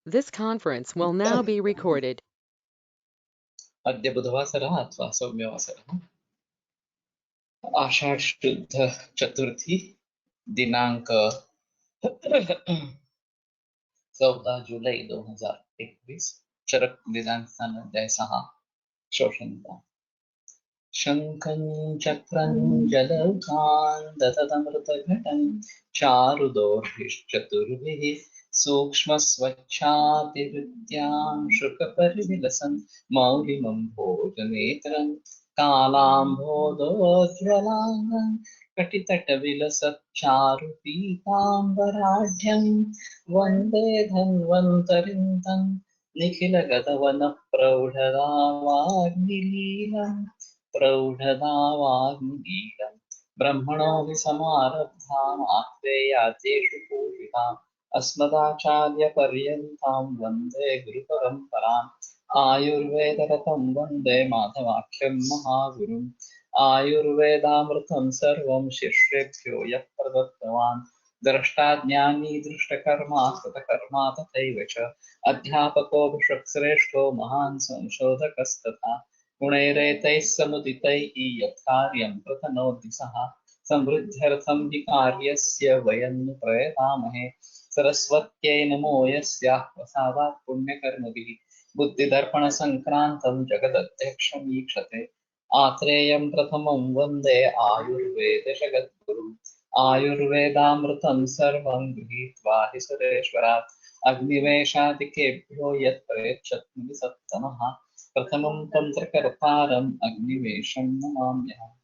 This conference will now be recorded. अद्य बुधवासरः अथवा सौम्यवासरः आषाढ़ शुद्ध चतुर्थी दिनांक 14 जुलै 2021 शरत् दिनांक 6 शोषणिता शङ्खं चक्रं जलौकान् दततमृतघटं चारुदोर्भिश्चतुर्भिः सूक्ष्मस्वच्छातिहृत्यां शुकपरिविलसन् मौलिमं भोजनेत्रं कालाम्भोदोज्ज्वलाङ्गं कटितटविलसच्चारुपीताम्बराढ्यं वन्दे धन्वन्तरिं तं निखिलगतवनप्रौढदावाग्निलीलम् प्रौढदावाग्निगीतम् ब्रह्मणो हि समारब्धाम् आत्रेयातेषु पूजिताम् अस्मदाचार्यपर्यन्तां वन्दे गुरुपरम्पराम् आयुर्वेदरतं वन्दे माधवाख्यं महागुरुम् आयुर्वेदामृतं सर्वं शिष्येभ्यो यः प्रदत्तवान् द्रष्टाज्ञानी दृष्टकर्मा कृतकर्मा तथैव च अध्यापको विश्वश्रेष्ठो महान् संशोधकस्तथा गुणैरेतैः समुदितैः यत्कार्यं प्रतनोति सः समृद्ध्यर्थं हि कार्यस्य वयं नु प्रयतामहे सरस्वत्यै नमो यस्याः प्रसादात् पुण्यकर्मभिः बुद्धिदर्पणसङ्क्रान्तं जगदध्यक्षं ईक्षते आत्रेयं प्रथमं वन्दे आयुर्वेदजगद्गुरुम् आयुर्वेदामृतं सर्वं गृहीत्वा हि सुरेश्वरात् अग्निवेशादिकेभ्यो यत् प्रयच्छत्नुः सत्तमः प्रथमं तन्त्रकर्तारम् अग्निवेशं नमाम्यहम्।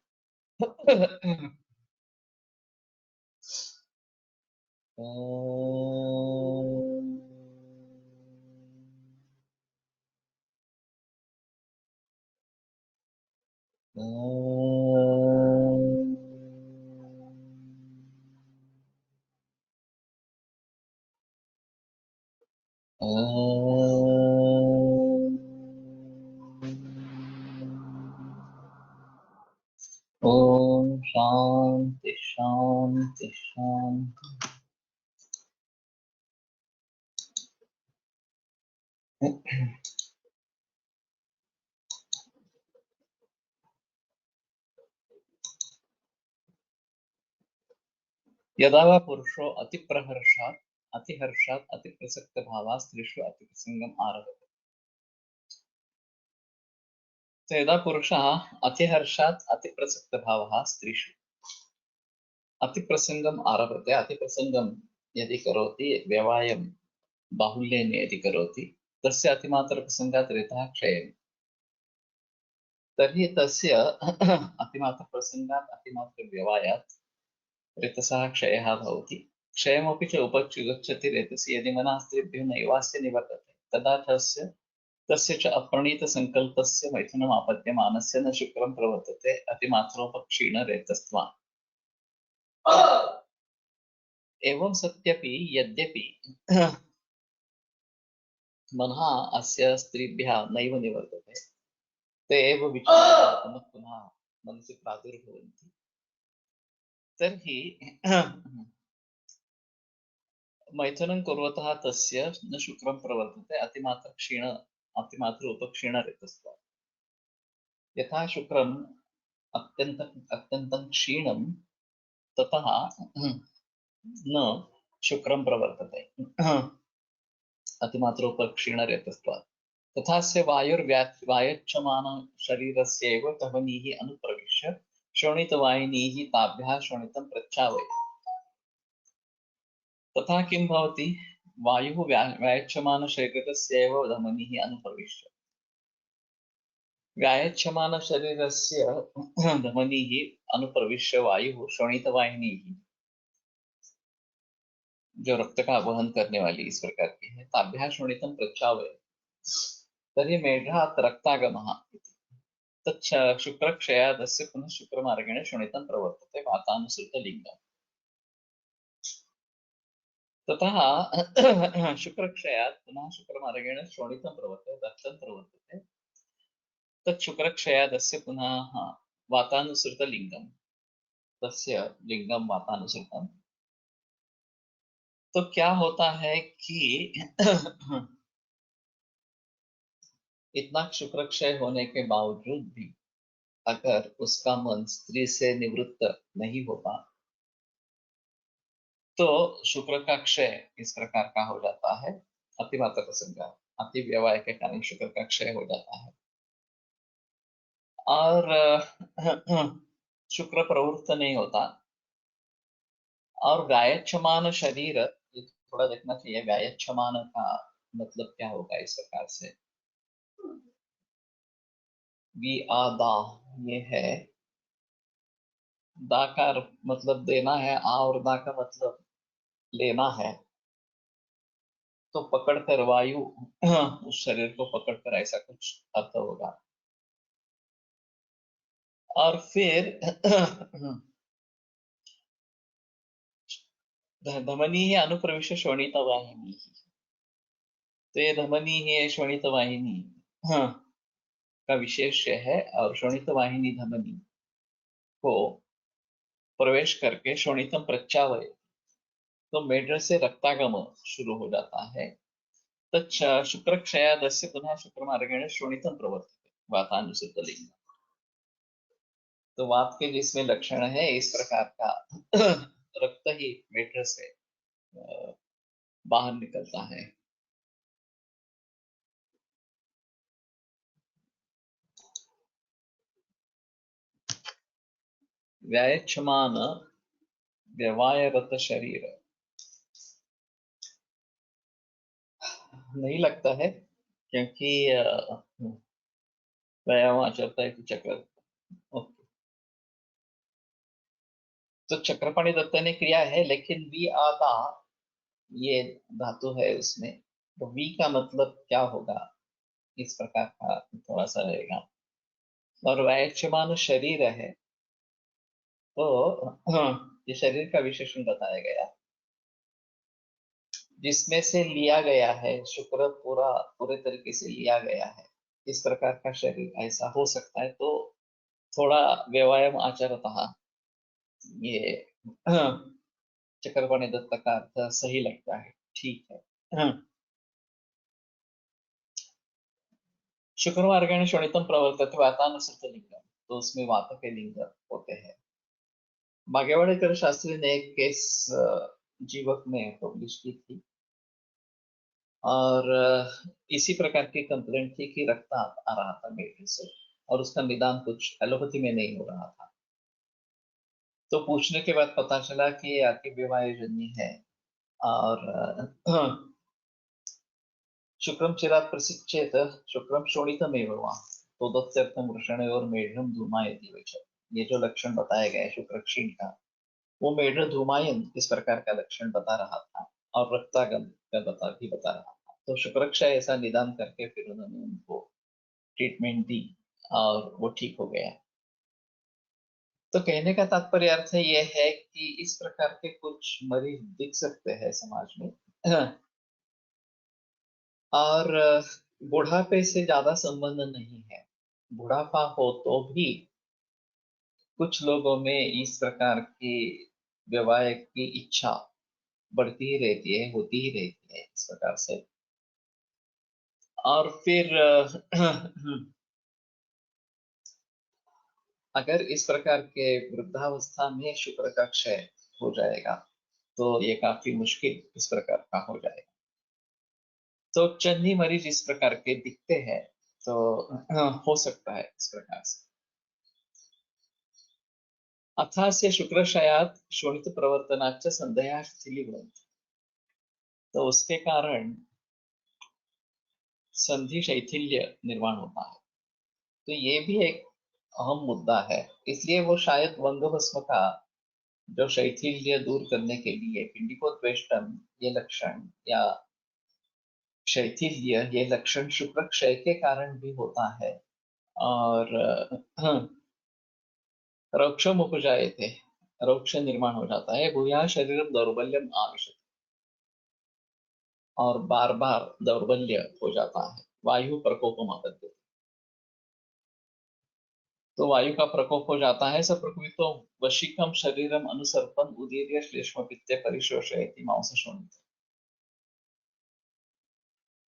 ओम शांति शांति शांति। यदा वा पुरुषो अतिप्रहर्षात् अतिहर्षात् अतिप्रसक्तभावात् स्त्रीषु अतिप्रसङ्गम् आरभते। तो यदा पुरुषः अतिहर्षात् अतिप्रसक्तभावः स्त्रीषु अतिप्रसङ्गम् आरभते, अतिप्रसङ्गं यदि करोति, व्यवायं बाहुल्येन यदि करोति, तस्य अतिमात्रप्रसङ्गात् ऋतः क्षयति। तर्हि तस्य अतिमात्रप्रसङ्गात् अतिमात्रव्यवायात् ऋतसः क्षयः भवति। क्षयमपि च उपगच्छति ऋतसि यदि मनः स्त्रीभ्यो नैवास्य निवर्तते, तदा तस्य च अप्रणीतसङ्कल्पस्य मैथुनम् आपद्यमानस्य न शुक्रं प्रवर्तते अतिमात्रोपक्षीणरेतस्त्वात्। एवं सत्यपि यद्यपि मनः अस्य स्त्रीभ्यः नैव निवर्तते, ते एव विचाराः पुनः पुनः मनसि प्रादुर्भवन्ति, तर्हि मैथुनं कुर्वतः तस्य न शुक्रं प्रवर्तते अतिमात्र उपक्षीणरेतस्त्वात्। यथा शुक्रम् अत्यन्तं क्षीणं, ततः न शुक्रं प्रवर्तते अतिमात्रोपक्षीणरेतस्त्वात्। तथा स्य वायुर्वायच्छमान शरीरस्यैव धमनीः अनुप्रविश्य शोणितवाहिनीः ताभ्यः शोणितं प्रच्छावयति। तथा किं भवति? वायुः व्यायच्छमान शरीरस्यैव धमनीः अनुप्रविश्य, व्यायच्छमान शरीरस्य धमनीः अनुप्रविश्य वायुः शोणितवाहिनीः, जो रक्त का वहन करने वाली इस प्रकार की है, ताभ्यः शोणितं प्रच्छावयति। तर्हि मेढ्रात् रक्तागमः तच्च शुक्रक्षयादस्य पुनः शुक्रमार्गेण शोणितं प्रवर्तते वातानुसृतलिङ्गम्। ततः शुक्रक्षयात् पुनः शुक्रमार्गेण शोणितं प्रवर्तते, रक्तं प्रवर्तते। तत् शुक्रक्षयादस्य पुनः वातानुसृतलिङ्गं, तस्य लिङ्गं वातानुसृतं तो क्या होता है कि इतना शुक्र क्षय होने के बावजूद भी अगर उसका मन स्त्री से निवृत्त नहीं होता तो शुक्र का क्षय इस प्रकार का हो जाता है। अतिमात्र प्रसंग, अति व्यवहार के कारण शुक्र का क्षय हो जाता है और शुक्र प्रवृत्त नहीं होता। और गायच्छमान शरीर, ये थोड़ा देखना चाहिए, गायच्छमान का मतलब क्या होगा इस प्रकार से। वी आ दा, ये है दा का मतलब देना है, आ और दा का मतलब लेना है। तो पकड़कर वायु उस शरीर को पकड़कर, ऐसा कुछ अर्थ होगा। और फिर धमनी है अनुप्रविश शोणित वाहिनी। तो ये धमनी है शोणित वाहिनी का विशेष्य है और शोणित वाहिनी धमनी को प्रवेश करके शोणितम प्रचावय, तो मेढ्र से रक्तागम शुरू हो जाता है। तच्च शुक्र क्षयादस्य पुनः शुक्र मार्गेण शोणितम प्रवर्तते वातानुसृत लिंग। तो वात के जिसमें लक्षण है इस प्रकार का रक्त ही मेढ्र से बाहर निकलता है। व्यायच्छमान व्यवायरत शरीर नहीं लगता है क्योंकि व्यायाम आचरता है कि चक्र। ओके, तो चक्रपाणि दत्त ने क्रिया है, लेकिन वी आदा ये धातु है उसमें, तो वी का मतलब क्या होगा इस प्रकार का थोड़ा सा रहेगा। और वायच्छमान शरीर है, तो ये शरीर का विशेषण बताया गया जिसमें से लिया गया है शुक्र, पूरे तरीके से लिया गया है। इस प्रकार का शरीर ऐसा हो सकता है। तो थोड़ा व्यवयाम आचरतः, ये चक्रपाणि दत्त का अर्थ सही लगता है, ठीक है। शुक्र मार्गेण शोणितम प्रवर्तते वातानुसृत लिंगम, तो उसमें वात के लिंग होते हैं। भाग्यवाड़ीकर शास्त्री ने एक केस जीवक में पब्लिश की थी और इसी प्रकार की कंप्लेंट थी कि रक्तचाप आ रहा था बेटे से और उसका निदान कुछ एलोपैथी में नहीं हो रहा था। तो पूछने के बाद पता चला कि ये अति विवाहजन्य है और शुक्रम चिरात् प्रसिच्चेत शुक्रम शोणितमेव वा तोदत्यर्थम वृषणयोर मेढ्रम धूमायति वच। ये जो लक्षण बताया गया है शुक्र क्षीण का, वो मेढ्र धूमायन इस प्रकार का लक्षण बता रहा था और रक्तागम का बता रहा था। तो शुक्र क्षय ऐसा निदान करके फिर उन्होंने उनको ट्रीटमेंट दी और वो ठीक हो गया। तो कहने का तात्पर्य अर्थ ये है कि इस प्रकार के कुछ मरीज दिख सकते हैं समाज में और बुढ़ापे से ज्यादा संबंध नहीं है। बुढ़ापा हो तो भी कुछ लोगों में इस प्रकार की विवाह की इच्छा बढ़ती ही रहती है, होती ही रहती है इस प्रकार से। और फिर अगर इस प्रकार के वृद्धावस्था में शुक्र का क्षय हो जाएगा तो ये काफी मुश्किल इस प्रकार का हो जाएगा। तो चंद ही मरीज इस प्रकार के दिखते हैं, तो हो सकता है इस प्रकार से। अथास्य शुक्रक्षयात् शोणित प्रवर्तनाच्च संदेहा शिथिलीभवन्ति, तो उसके कारण संधि शैथिल्य निर्माण होता है। तो ये भी एक अहम मुद्दा है। इसलिए वो शायद वंगभस्म का जो शैथिल्य दूर करने के लिए पिंडिकोद्वेष्टन ये लक्षण या शैथिल्य ये लक्षण शुक्र क्षय के कारण भी होता है। और रौक्षम उपजायते, रौक्ष निर्माण हो जाता है। भूया शरीर दौर्बल्यम आविशति, और बार बार दौर्बल्य हो जाता है। वायु प्रकोपम आपत्ति, तो वायु का प्रकोप हो जाता है। सब प्रकोपितो वशिकम शरीरम अनुसर्पम उदीर्य श्लेष्म पित्ते परिशोषयति मांस शोणित।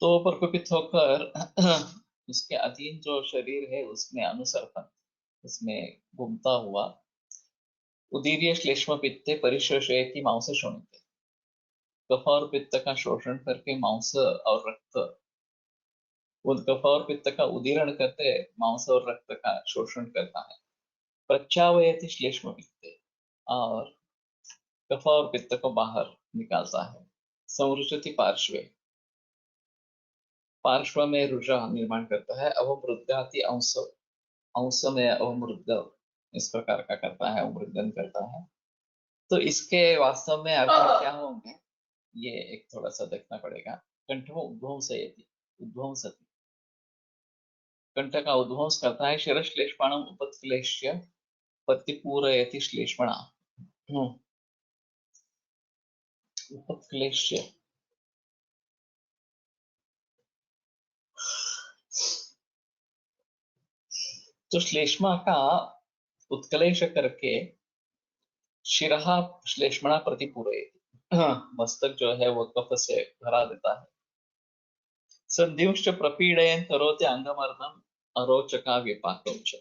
तो प्रकोपित होकर उसके अधीन जो शरीर है उसमें अनुसर्पण, उसमें घूमता हुआ, उदीर्य श्लेष्म पित्ते परिशोषयति मांस शोणित, कफ और पित्त का शोषण करके मांस और रक्त, कफ और पित्त का उदीरण करते मांस और रक्त का शोषण करता है। प्रचावयति श्लेष्म पित्ते, और कफ और पित्त को बाहर निकालता है। संरुचति पार्श्वे, पार्श्व में रुचा निर्माण करता है। अवमृद्याति अंश, अंश में अवमृद इस प्रकार का करता है, अवमृदन करता है। तो इसके वास्तव में अर्थ क्या होंगे ये एक थोड़ा सा देखना पड़ेगा। कंठो उद्ध्वंसयति, उद्ध्वंसति, कंठ का उद्ध्वंस करता है। शिरश्लेष्माणम उपत्क्लेश्य प्रतिपूरयति श्लेष्मणा, उपत्क्लेश्य, तो श्लेष्मा का उत्कलेश करके शिरहा श्लेष्मणा प्रतिपूरयति, मस्तक जो है वो कफ से भरा देता है। संधिंश्च प्रपीडयन् करोति अंगमर्दम अरोचका विपाकं च,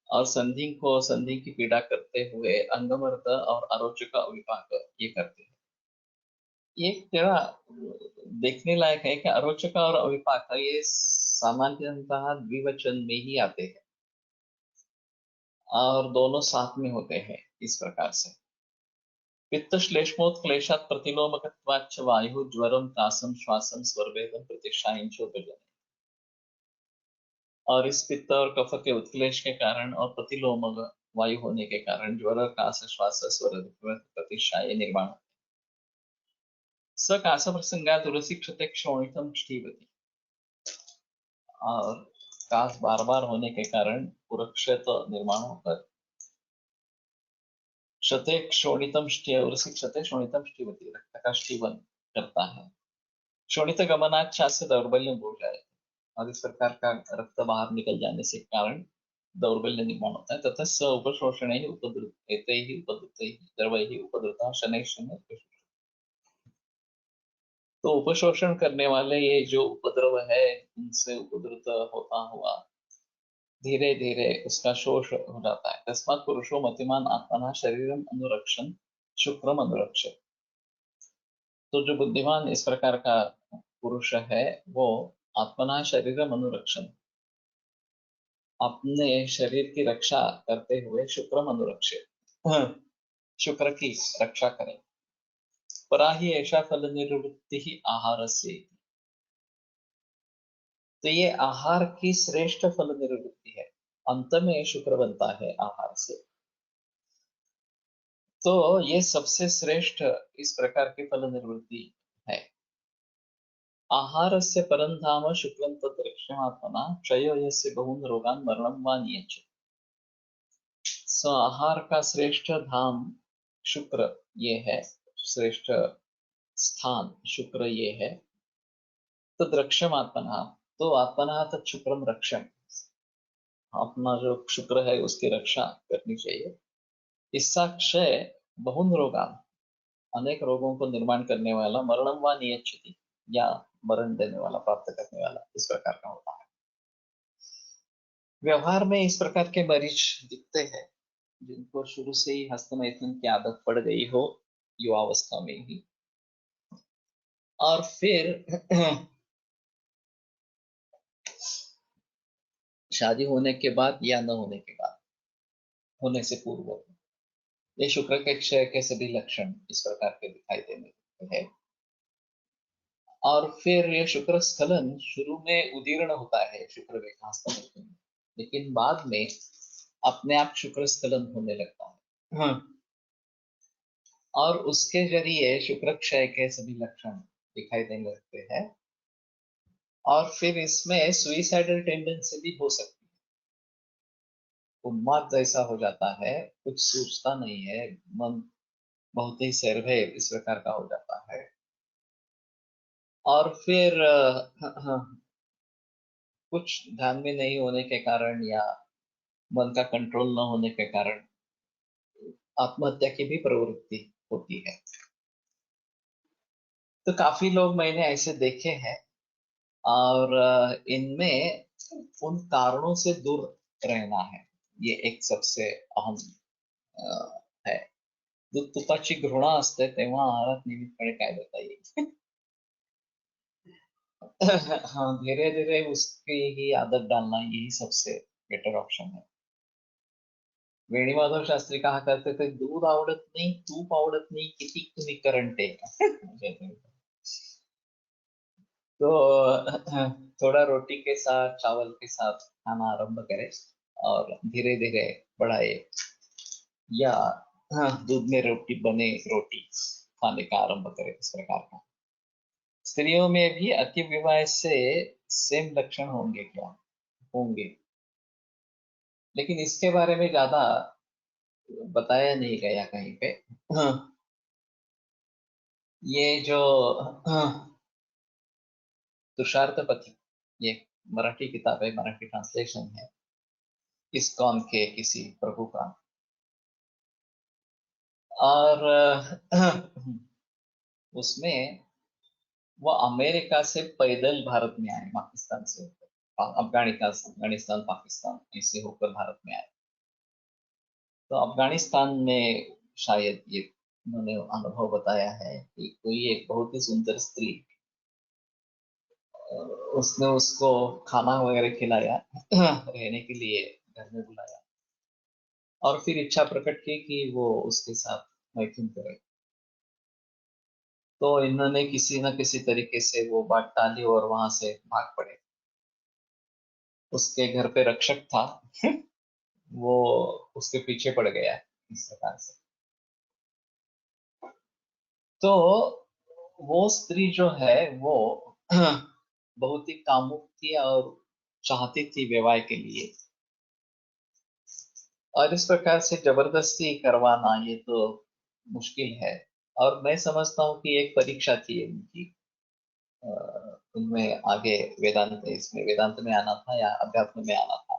और संधि को, संधि की पीड़ा करते हुए अंगमर्द और अरोचका विपाक ये करते हैं। ये तेरा देखने लायक है कि अरोचका और अविपाक ये सामान्यतः द्विवचन में ही आते हैं और दोनों साथ में होते हैं इस प्रकार से। पित्त श्लेष्मोत्क्लेशात् प्रतिलोमकत्वाच्च वायु ज्वरम तासम श्वासम स्वरभेदम प्रतिष्ठायञ्चोपजनयति, और इस पित्त और कफ के उत्क्लेश के कारण और प्रतिलोम वायु होने के कारण ज्वर, कास, श्वास, स्वर प्रतिष्ठाय निर्माण। स कास प्रसंगात तुलसी क्षते क्षोणितम क्षीवति, और कास बार बार होने के कारण पुरक्षेत निर्माण होकर क्षते क्षोणितम उर्सी क्षते क्षोणितम क्षीवति, रक्त का क्षीवन करता है। क्षोणित गमनाच्छा से दौर्बल्य हो जाए, और इस प्रकार का रक्त बाहर निकल जाने से कारण दौर्बल्य निर्माण होता है। तथा स उपशोषण ही उपद्रुत द्रव ही उपद्रुता शनै शनै, तो उपशोषण करने वाले ये जो उपद्रव है उनसे उपद्रुत होता हुआ धीरे धीरे उसका शोष हो जाता है। तस्मात् पुरुषो मतिमान आत्मना शरीरम अनुरक्षण शुक्रम अनुरक्ष, तो जो बुद्धिमान इस प्रकार का पुरुष है वो आत्मना शरीरम अनुरक्षण, अपने शरीर की रक्षा करते हुए शुक्रम अनुरक्ष, शुक्र की रक्षा करें। परा ही ऐसा फल निवृत्ति ही आहार से, तो ये आहार की श्रेष्ठ फल निवृत्ति है। अंत में शुक्र बनता है आहार से, तो ये सबसे श्रेष्ठ इस प्रकार की फल निवृत्ति है। आहार से परम धाम शुक्लम तद्रक्ष्यमात्मना क्षय यस्य बहुन रोगान मरणम वा नियच्छ, सो आहार का श्रेष्ठ धाम शुक्र ये है, श्रेष्ठ स्थान शुक्र ये है। तो द्रक्ष्यम आत्मना, तो आत्मना तत् शुक्रम रक्षम, अपना जो शुक्र है उसकी रक्षा करनी चाहिए। इसका क्षय बहुन रोगान, अनेक रोगों को निर्माण करने वाला, मरणम वा नियच्छति, या मरण देने वाला, प्राप्त करने वाला, इस प्रकार का होता है। व्यवहार में इस प्रकार के मरीज दिखते हैं जिनको शुरू से ही हस्तमैथुन की आदत पड़ गई हो युवावस्था में ही, और फिर शादी होने के बाद या न होने के बाद, होने से पूर्व, ये शुक्र के क्षय के सभी लक्षण इस प्रकार के दिखाई देने हैं। और फिर ये शुक्र स्खलन शुरू में उदीर्ण होता है शुक्र में, लेकिन बाद में अपने आप शुक्र स्खलन होने लगता है। और उसके जरिए शुक्र क्षय के सभी लक्षण दिखाई देने लगते हैं। और फिर इसमें सुइसाइडल टेंडेंसी भी हो सकती है, उन्माद जैसा हो जाता है, कुछ सोचता नहीं है, मन बहुत ही सैरभय इस प्रकार का हो जाता है। और फिर कुछ ध्यान में नहीं होने के कारण या मन का कंट्रोल न होने के कारण आत्महत्या की भी प्रवृत्ति होती है। तो काफी लोग मैंने ऐसे देखे हैं, और इनमें उन कारणों से दूर रहना है, ये एक सबसे अहम है। जर तुपाची घृणा असते तेव्हा आहारात नियमितपणे काय देता येईल? हाँ, धीरे धीरे उसकी ही आदत डालना, यही सबसे बेटर ऑप्शन है। वेणुमाधव शास्त्री कहा करते थे, दूध आवडत नाही, तूप आवडत नाही, किती तुम्ही करंट आहे. तो थोड़ा रोटी के साथ, चावल के साथ खाना आरंभ करें और धीरे धीरे बढ़ाए, या दूध में रोटी बने रोटी खाने का आरंभ करें, इस प्रकार का। स्त्रियों में भी अति विवाह से सेम लक्षण होंगे क्या? होंगे, लेकिन इसके बारे में ज्यादा बताया नहीं गया कहीं पे। ये जो तुषार्तपति, ये मराठी किताब है, मराठी ट्रांसलेशन है इस्कॉन के किसी प्रभु का, और उसमें वो अमेरिका से पैदल भारत में आए, पाकिस्तान से होकर, अफगानिस्तान पाकिस्तान ऐसे होकर भारत में आए। तो अफगानिस्तान में शायद ये उन्होंने अनुभव बताया है कि कोई एक बहुत ही सुंदर स्त्री, उसने उसको खाना वगैरह खिलाया, रहने के लिए घर में बुलाया, और फिर इच्छा प्रकट की कि वो उसके साथ मैथुन करे। तो इन्होंने किसी न किसी तरीके से वो बात टाली और वहां से भाग पड़े। उसके घर पे रक्षक था, वो उसके पीछे पड़ गया इस प्रकार से। तो वो स्त्री जो है वो बहुत ही कामुक थी और चाहती थी विवाह के लिए, और इस प्रकार से जबरदस्ती करवाना ये तो मुश्किल है। और मैं समझता हूँ कि एक परीक्षा थी उनकी, उनमें आगे वेदांत में आना था या अध्यात्म में आना था।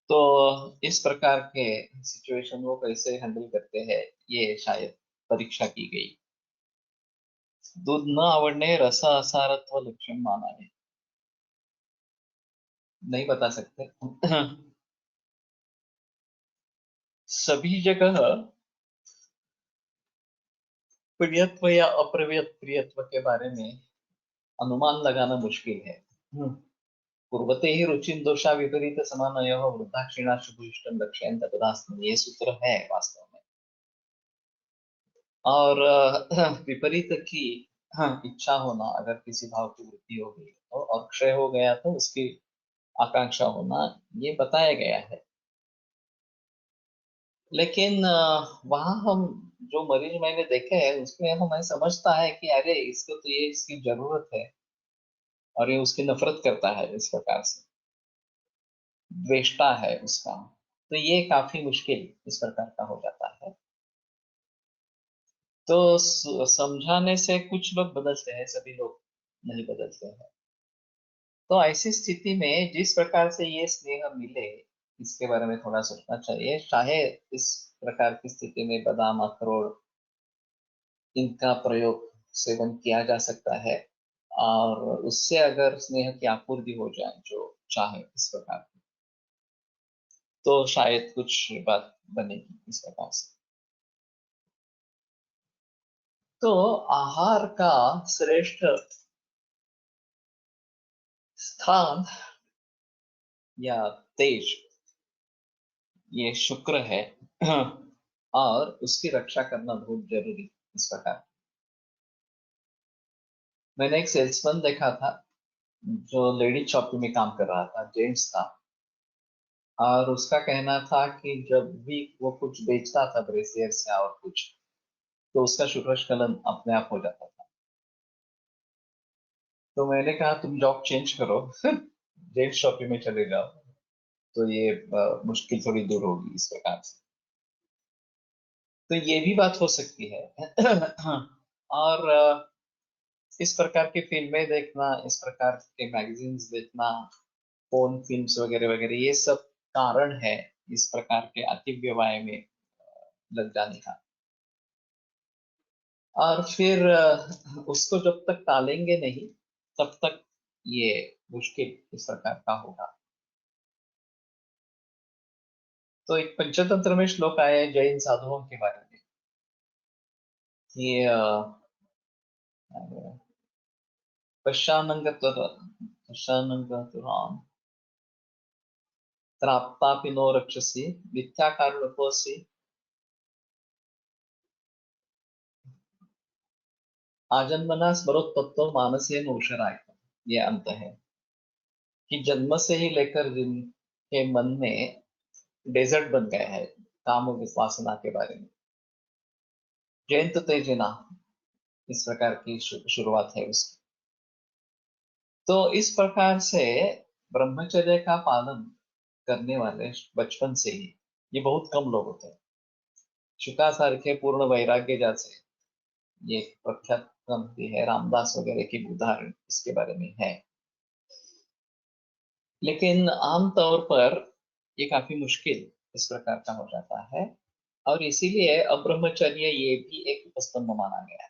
तो इस प्रकार के सिचुएशन वो कैसे हैंडल करते हैं, ये शायद परीक्षा की गई। दूध न आवडणे रस असारत्व लक्षण मानाने, नहीं बता सकते। सभी जगह प्रियत्व या प्रियत्व के बारे में अनुमान लगाना मुश्किल है। पूर्वते ही रुचिन दोषा विपरीत समानयोः वृद्धाक्षिणा शुभुष्टम लक्ष्यन्त तदास्तु, ये सूत्र है वास्तव में। और विपरीत की इच्छा होना, अगर किसी भाव की वृद्धि हो गई तो, और क्षय हो गया तो उसकी आकांक्षा होना, ये बताया गया है। लेकिन वहां हम जो मरीज मैंने देखे हैं उसमें हमें समझता है कि अरे इसको तो ये इसकी जरूरत है, और ये उसकी नफरत करता है, इस प्रकार से द्वेषता है उसका। तो ये काफी मुश्किल इस प्रकार का हो जाता है। तो समझाने से कुछ लोग बदलते हैं, सभी लोग नहीं बदलते हैं। तो ऐसी स्थिति में जिस प्रकार से ये स्नेह मिले, इसके बारे में थोड़ा सोचना चाहिए। चाहे इस प्रकार की स्थिति में बादाम, अखरोट, इनका प्रयोग सेवन किया जा सकता है, और उससे अगर स्नेह की आपूर्ति हो जाए जो चाहे इस प्रकार की, तो शायद कुछ बात बनेगी इस प्रकार से। तो आहार का श्रेष्ठ स्थान या तेज, ये शुक्र है, और उसकी रक्षा करना बहुत जरूरी इस प्रकार। मैंने एक सेल्समैन देखा था जो लेडी शॉपिंग में काम कर रहा था, जेंट्स था, और उसका कहना था कि जब भी वो कुछ बेचता था ब्रेसियर या और कुछ, तो उसका शुक्र स्खलन अपने आप हो जाता था। तो मैंने कहा तुम जॉब चेंज करो, जेंट्स शॉपिंग में चले जाओ, तो ये मुश्किल थोड़ी दूर होगी इस प्रकार से। तो ये भी बात हो सकती है। और इस प्रकार की फिल्में देखना, इस प्रकार के मैगजीन्स देखना, फोन फिल्म्स वगैरह वगैरह, ये सब कारण है इस प्रकार के अति व्यवहार में लग जाने का। और फिर उसको जब तक टालेंगे नहीं तब तक ये मुश्किल इस प्रकार का होगा। तो एक पंचतंत्र में श्लोक आया है जैन साधुओं के बारे में कि पश्चानंगतुराम त्राप्तापि नो रक्षसि मिथ्याकारुणकोऽसि आजन्मना स्मरोत्पत्तो मानसेन उषराय। ये अंत है कि जन्म से ही लेकर जिनके मन में डेजर्ट बन गया है काम और वासना के बारे में, जयंत तेजना इस प्रकार की शुरुआत है उसकी। तो इस प्रकार से ब्रह्मचर्य का पालन करने वाले बचपन से ही ये बहुत कम लोग होते हैं। शुकासारखे पूर्ण वैराग्य जैसे ये प्रख्यात ग्रंथि है, रामदास वगैरह की उदाहरण इसके बारे में है। लेकिन आमतौर पर ये काफी मुश्किल इस प्रकार का हो जाता है और इसीलिए अब्रह्मचर्य ये भी एक उपस्तंभ माना गया है।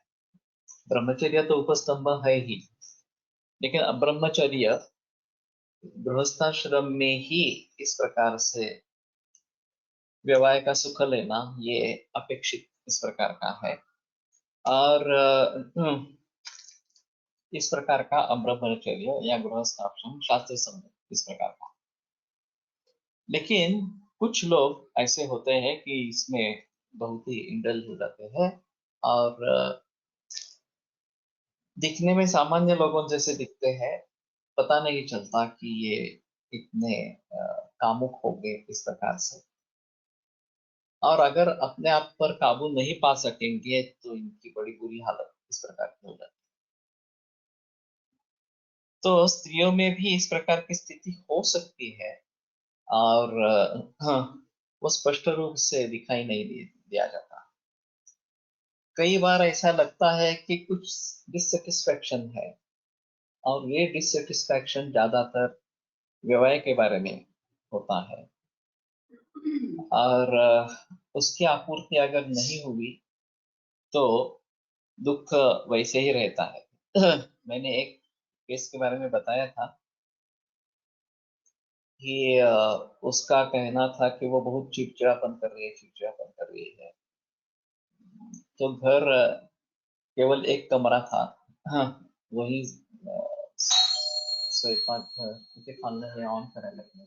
ब्रह्मचर्य तो उपस्तंभ है ही, लेकिन अब्रह्मचर्य गृहस्थाश्रम में ही इस प्रकार से व्यवहार का सुख लेना ये अपेक्षित इस प्रकार का है। और इस प्रकार का अब्रह्मचर्य या गृहस्थाश्रम शास्त्र सम्मत इस प्रकार का। लेकिन कुछ लोग ऐसे होते हैं कि इसमें बहुत ही इंडल्ज हो जाते हैं और दिखने में सामान्य लोगों जैसे दिखते हैं, पता नहीं चलता कि ये इतने कामुक हो गए इस प्रकार से। और अगर अपने आप पर काबू नहीं पा सकेंगे तो इनकी बड़ी बुरी हालत इस प्रकार की हो जाती है। तो स्त्रियों में भी इस प्रकार की स्थिति हो सकती है और हाँ, वो स्पष्ट रूप से दिखाई नहीं दिया जाता। कई बार ऐसा लगता है कि कुछ डिससेटिस्फैक्शन है और ये डिससेटिस्फैक्शन ज्यादातर व्यवहार के बारे में होता है और उसकी आपूर्ति अगर नहीं हुई तो दुख वैसे ही रहता है। मैंने एक केस के बारे में बताया था कि उसका कहना था कि वो बहुत चिड़चिड़ापन कर रही है, चिड़चिड़ापन कर रही है। तो घर केवल एक कमरा था, हाँ, वही स्वयंपाक घर तिथे खाल्लं ऑन करायला लागलं.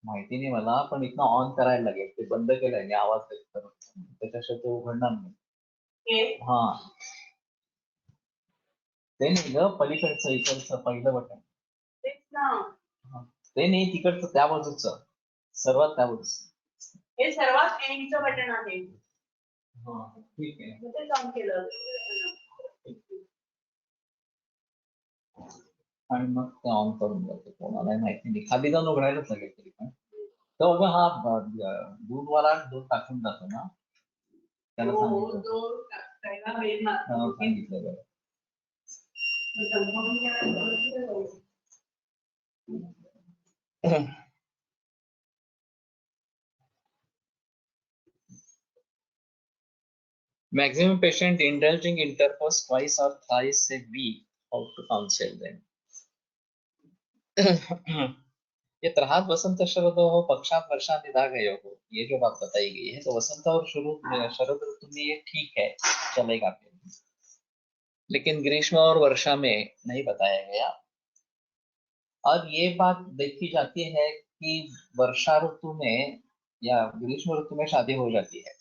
माहिती नाही मला, पण इथनं ऑन करायला लागेल. ते बंद केलंय आणि आवाज येत करून त्याच्याशिवाय ते उघडणार नाही. हा, ते नाही ग, पलीकडचं इकडचं पहिलं बटन. हा, ते नाही तिकडचं त्या बाजूचं, सर्वात त्या बाजूचं. हे सर्वात एंडचं बटन आहे. हा, ठीक आहे. ते काम केलं आणि मग ते ऑन करून जातो. कोणालाही माहिती नाही. खाली जाऊन उघडायलाच लागेल तरी पण. तो उगा हा दूधवाला दूध टाकून जातो ना, त्याला सांगितलं बरं. Maximum patient indulging intercourse twice or thrice a week. How to counsel them? ये त्रहात वसंत शरद हो पक्षात वर्षा निधा गए हो, ये जो बात बताई गई है तो वसंत और शरद ऋतु में ये ठीक है, चलेगा फिर। लेकिन ग्रीष्म और वर्षा में नहीं बताया गया। और ये बात देखी जाती है कि वर्षा ऋतु में या ग्रीष्म ऋतु में शादी हो जाती है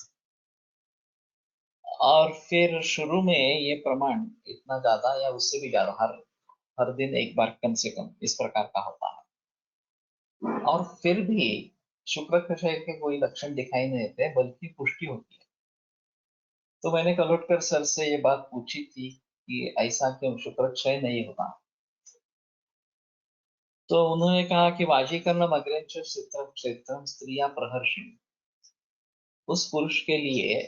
और फिर शुरू में ये प्रमाण इतना ज्यादा या उससे भी ज्यादा हर दिन एक बार कम से कम इस प्रकार का होता है और फिर भी शुक्र क्षय के कोई लक्षण दिखाई नहीं देते बल्कि पुष्टि होती है। तो मैंने कलोटकर सर से ये बात पूछी थी कि ऐसा क्यों शुक्र क्षय नहीं होता। तो उन्होंने कहा कि वाजीकरण अग्रंच क्षेत्रम स्त्रिया प्रहर्षिणी, उस पुरुष के लिए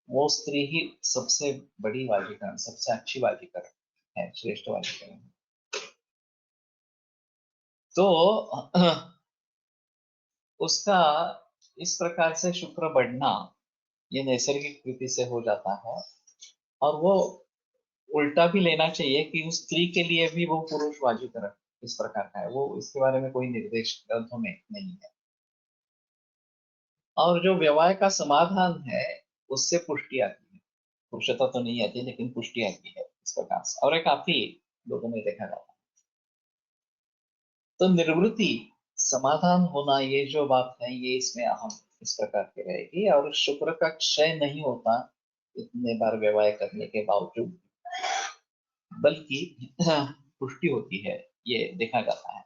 वो स्त्री ही सबसे बड़ी वाजीकरण, सबसे अच्छी वाजीकरण है, श्रेष्ठ वाजीकरण है। तो उसका इस प्रकार से शुक्र बढ़ना ये नैसर्गिक रीति से हो जाता है, और वो उल्टा भी लेना चाहिए कि उस स्त्री के लिए भी वो पुरुषवादी तरह इस प्रकार का है, वो इसके बारे में कोई निर्देश ग्रंथों में नहीं है। और जो व्यवहार का समाधान है उससे पुष्टि आती है, पुरुषता तो नहीं आती लेकिन पुष्टि आती है इस प्रकार से, और ये काफी लोगों में देखा जाता है। तो निर्वृत्ति समाधान होना ये जो बात है ये इसमें अहम इस प्रकार की रहेगी, और शुक्र का क्षय नहीं होता इतने बार व्यवहार करने के बावजूद, बल्कि पुष्टि होती है, ये देखा जाता है।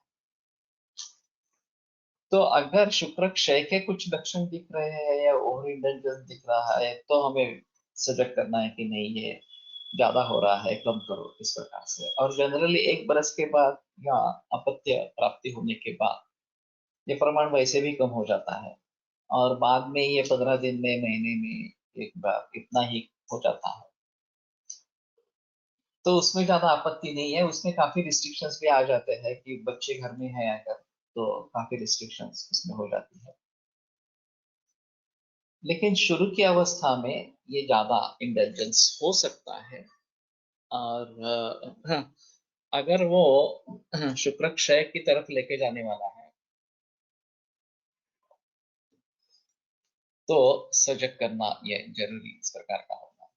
तो अगर शुक्र क्षय के कुछ लक्षण दिख रहे हैं या ओवर इंटेलिजेंस दिख रहा है तो हमें सजग करना है कि नहीं ये ज्यादा हो रहा है, कम करो इस प्रकार से। और जनरली 1 बरस के बाद या अपत्य प्राप्ति होने के बाद ये प्रमाण वैसे भी कम हो जाता है, और बाद में ये 15 दिन में, महीने में एक बार इतना ही हो जाता है। तो उसमें ज्यादा आपत्ति नहीं है, उसमें काफी रिस्ट्रिक्शंस भी आ जाते हैं कि बच्चे घर में है अगर, तो काफी रिस्ट्रिक्शंस उसमें हो जाती है। लेकिन शुरू की अवस्था में ये ज्यादा इंटेलिजेंस हो सकता है, और अगर वो शुक्र क्षय की तरफ लेके जाने वाला है तो सजग करना ये जरूरी इस प्रकार का होगा।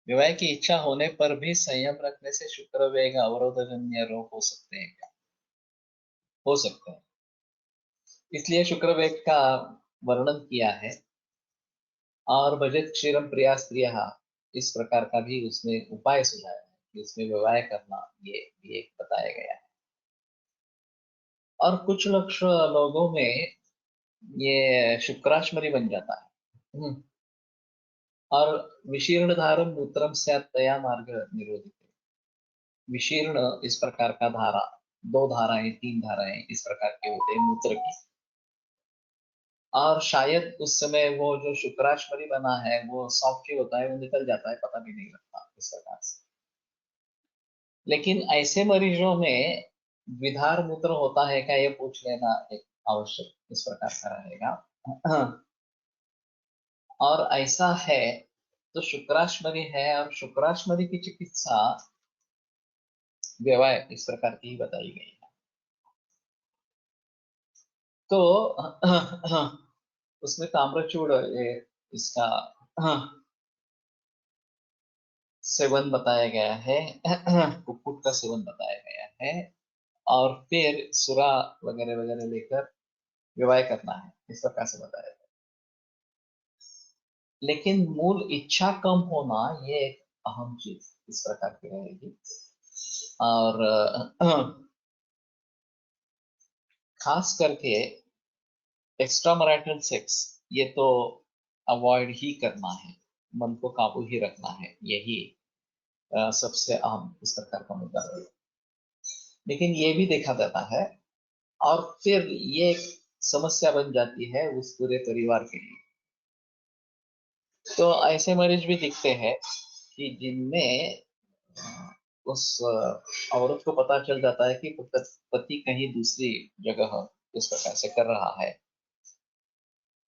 विवाह की इच्छा होने पर भी संयम रखने से शुक्र वेग अवरोधजन्य रोग हो सकते हैं क्या? हो सकते हैं, इसलिए शुक्र वेग का वर्णन किया है। और भजत क्षीरम प्रिया स्त्रियः इस प्रकार का भी उसमें उपाय सुझाया है कि उसमें विवाह करना ये भी एक बताया गया है। और कुछ लोगों में ये शुक्राश्मरी बन जाता है। और विशीर्ण धारम मूत्रम स्यात् तया मार्ग निरोधित, विशीर्ण इस प्रकार का धारा, 2 धाराएं 3 धाराएं इस प्रकार के होते हैं मूत्र की, और शायद उस समय वो जो शुक्राश्मरी बना है वो सॉफ्ट होता है, वो निकल जाता है, पता भी नहीं लगता इस प्रकार से। लेकिन ऐसे मरीजों में द्विधार मूत्र होता है क्या ये पूछ लेना एक आवश्यक इस प्रकार का रहेगा। और ऐसा है तो शुक्राश्मरी है, और शुक्राश्मरी की चिकित्सा व्यवहार इस प्रकार की ही बताई गई है। तो उसमें ताम्रचूड़ ये इसका सेवन बताया गया है, कुक्कुट का सेवन बताया गया है, और फिर सुरा वगैरह वगैरह लेकर विवाह करना है इस प्रकार से बताया गया। लेकिन मूल इच्छा कम होना ये एक अहम चीज इस प्रकार की रहेगी। और खास करके एक्स्ट्रा मैरिटल सेक्स ये तो अवॉइड ही करना है, मन को काबू ही रखना है, यही सबसे अहम इस प्रकार का मुद्दा है। लेकिन ये भी देखा जाता है, और फिर ये एक समस्या बन जाती है उस पूरे परिवार के लिए। तो ऐसे मरीज भी दिखते हैं कि जिनमें उस औरत को पता चल जाता है कि पति कहीं दूसरी जगह इस प्रकार से कर रहा है,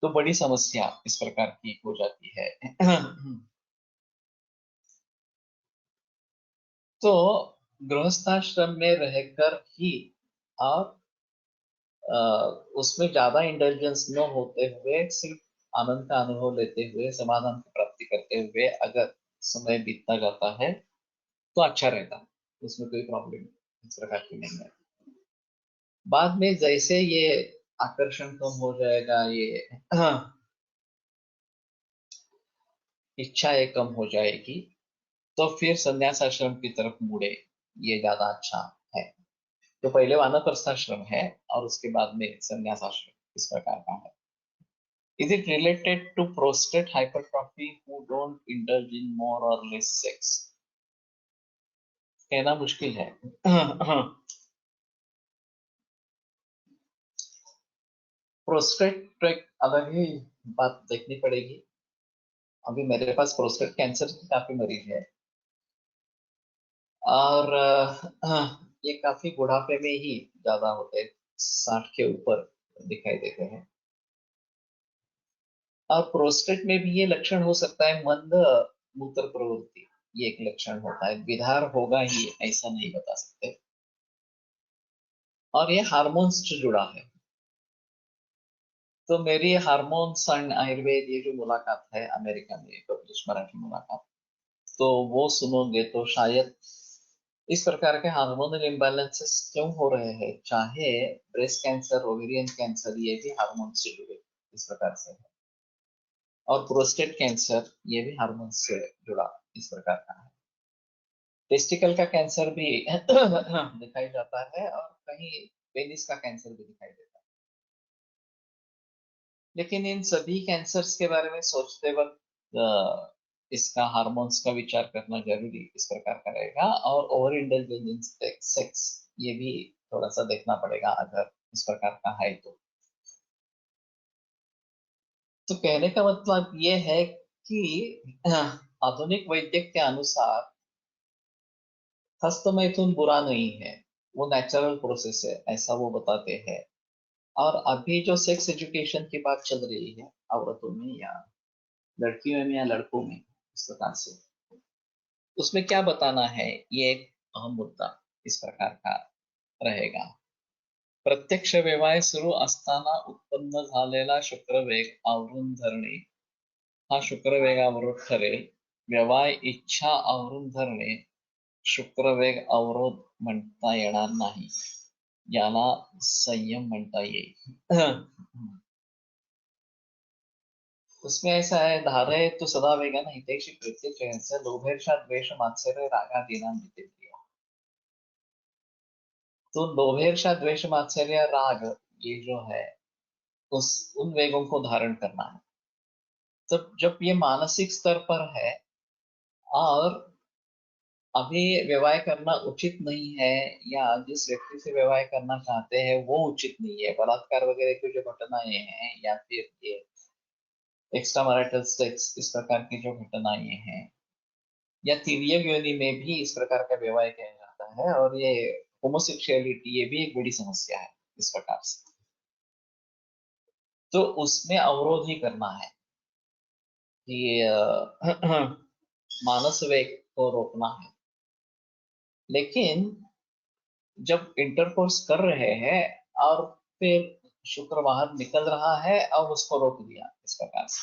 तो बड़ी समस्या इस प्रकार की हो जाती है। तो गृहस्थाश्रम में रहकर ही, और उसमें ज्यादा इंटेलिजेंस न होते हुए सिर्फ आनंद का अनुभव लेते हुए समाधान की प्राप्ति करते हुए अगर समय बीतता जाता है तो अच्छा रहता है, उसमें कोई प्रॉब्लम इस प्रकार की नहीं है। बाद में जैसे ये आकर्षण कम हो जाएगा, ये इच्छाएं कम हो जाएगी, तो फिर संन्यास आश्रम की तरफ मुड़े, ये ज्यादा अच्छा है। तो पहले वानप्रस्थाश्रम है और उसके बाद में संन्यास आश्रम इस प्रकार का है। Is it related to prostate hypertrophy who don't indulge in more or less sex? कहना मुश्किल है। प्रोस्टेट एक अलग ही बात देखनी पड़ेगी। अभी मेरे पास प्रोस्टेट कैंसर की काफी मरीज है, और ये काफी बुढ़ापे में ही ज्यादा होते हैं, 60 के ऊपर दिखाई देते हैं। और प्रोस्टेट में भी ये लक्षण हो सकता है, मंद मूत्र प्रवृत्ति, ये एक लक्षण होता है। विधार होगा ही ऐसा नहीं बता सकते। और ये हार्मोन्स से जुड़ा है। तो मेरी हार्मोन्स एंड आयुर्वेद ये जो मुलाकात है अमेरिका में पब्लिश मराठी मुलाकात, तो वो सुनोगे तो शायद इस प्रकार के हार्मोनल इम्बैलेंसेस क्यों हो रहे हैं, चाहे ब्रेस्ट कैंसर, ओवेरियन कैंसर, ये भी हार्मोन से जुड़े इस प्रकार से है। और प्रोस्टेट कैंसर ये भी हार्मोन से जुड़ा इस प्रकार का है। टेस्टिकल का कैंसर भी दिखाई जाता है, और कहीं पेनिस का कैंसर भी दिखाई देता है। लेकिन इन सभी कैंसर्स के बारे में सोचते वक्त इसका हार्मोन्स का विचार करना जरूरी इस प्रकार का रहेगा। और ओवर इंटेलिजेंस सेक्स ये भी थोड़ा सा देखना पड़ेगा अगर इस प्रकार का है तो कहने का मतलब ये है कि आधुनिक वैद्य के अनुसार हस्तमैथुन बुरा नहीं है, वो नेचुरल प्रोसेस है ऐसा वो बताते हैं। और अभी जो सेक्स एजुकेशन की बात चल रही है औरतों में या लड़कियों में या लड़कों में इस प्रकार से, उसमें क्या बताना है, ये एक अहम मुद्दा इस प्रकार का रहेगा। प्रत्यक्ष व्यवहार सुरू असताना उत्पन्न झालेला शुक्रवेग आवरून धरणे हा शुक्रवेग अवरोध ठरेल। व्यवहार इच्छा आवरून धरणे शुक्रवेग अवरोध म्हणता येणार नाही, याला संयम म्हणता येईल। उसमें ऐसा है, धारे तो सदा वेगा नहीं हितैषी कृत्य लोभेर्षा द्वेष मात्सर्य रागादीनां विदित्य। तो लोभेर्षा द्वेष मात्सर्य राग ये जो है उस उन वेगों को धारण करना है। तो जब ये मानसिक स्तर पर है और अभी विवाह करना उचित नहीं है, या जिस व्यक्ति से विवाह करना चाहते हैं वो उचित नहीं है, बलात्कार वगैरह की जो घटनाएं हैं या फिर ये एक्स्ट्रा मैरिटल सेक्स इस प्रकार की जो घटनाएं हैं, या तिर्यक योनि में भी इस प्रकार का विवाह किया जाता है, और ये होमोसेक्सुअलिटी ये भी एक बड़ी समस्या है इस प्रकार से। तो उसमें अवरोध ही करना है कि मानस वेग को रोकना है। लेकिन जब इंटरकोर्स कर रहे हैं और फिर शुक्र बाहर निकल रहा है और उसको रोक दिया इस प्रकार से,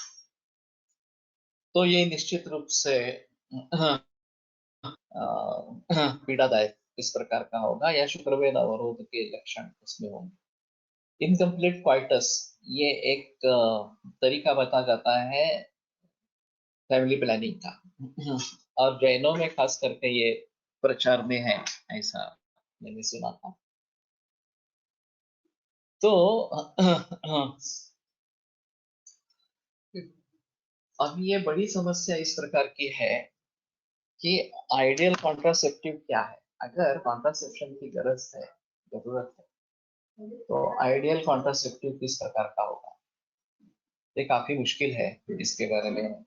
तो ये निश्चित रूप से पीड़ादायक इस प्रकार का होगा, या शुक्रवेद अवरोध के लक्षण उसमें होंगे। इनकम्प्लीट क्वाइटस ये एक तरीका बता जाता है फैमिली प्लानिंग का, और जैनों में खास करके ये प्रचार में है ऐसा मैंने सुना था। तो अब ये बड़ी समस्या इस प्रकार की है कि आइडियल कॉन्ट्रासेप्टिव क्या है। अगर कॉन्ट्रासेप्शन की जरूरत है तो आइडियल कॉन्ट्रासेप्टिव किस प्रकार का होगा, ये काफी मुश्किल है इसके बारे में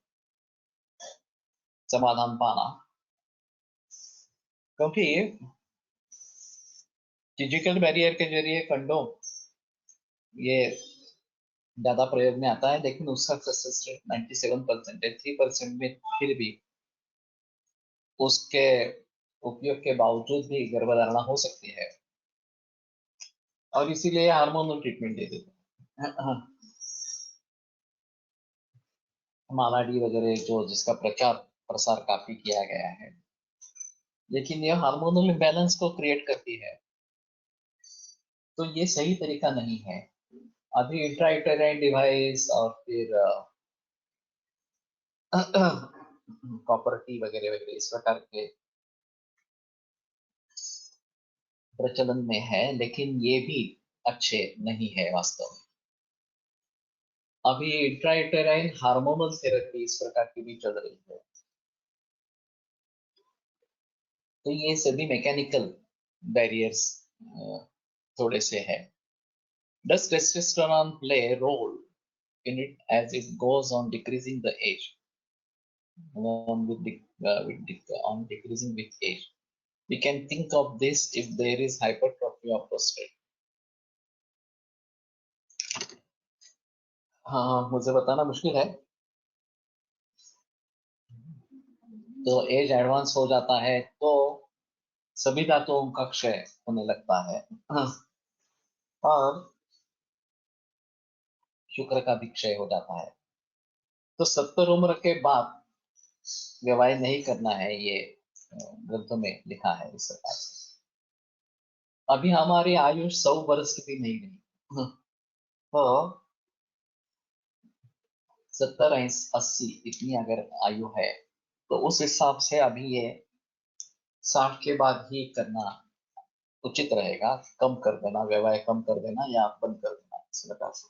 समाधान पाना। क्योंकि फिजिकल बैरियर के जरिए कंडोम ये ज्यादा प्रयोग में आता है, लेकिन उसका सक्सेस रेट 97% है। 3% में फिर भी उसके उपयोग के बावजूद भी गर्भधारणा हो सकती है, और इसीलिए हार्मोनल ट्रीटमेंट दे देते हैं। मालाडी वगैरह जो जिसका प्रचार प्रसार काफी किया गया है, लेकिन ये हार्मोनल इम्बैलेंस को क्रिएट करती है, तो ये सही तरीका नहीं है। अभी इंट्रायूटेराइन डिवाइस और फिर कॉपर टी वगैरह वगैरह इस प्रकार के प्रचलन में है, लेकिन ये भी अच्छे नहीं है वास्तव में। अभी इंट्रायूटेराइन हार्मोनल थेरेपी इस प्रकार की भी चल रही है, तो ये सभी मैकेनिकल बैरियर्स थोड़े से है। Does testosterone play a role in it as it goes on decreasing the age? On decreasing with age, we can think of this if there is hypertrophy of prostate. हाँ, मुझे बताना मुश्किल है। तो as advance हो जाता है तो सभी धातुओं का क्षय होने लगता है। हाँ, और शुक्र का भी क्षय हो जाता है। तो 70 उम्र के बाद विवाह नहीं करना है, ये ग्रंथों में लिखा है इस प्रकार से। अभी हमारी आयु 100 वर्ष की भी नहीं गई। हाँ, तो 70 80 इतनी अगर आयु है तो उस हिसाब से अभी ये 60 के बाद ही करना उचित रहेगा। कम कर देना, विवाह कम कर देना या बंद कर देना इस प्रकार से।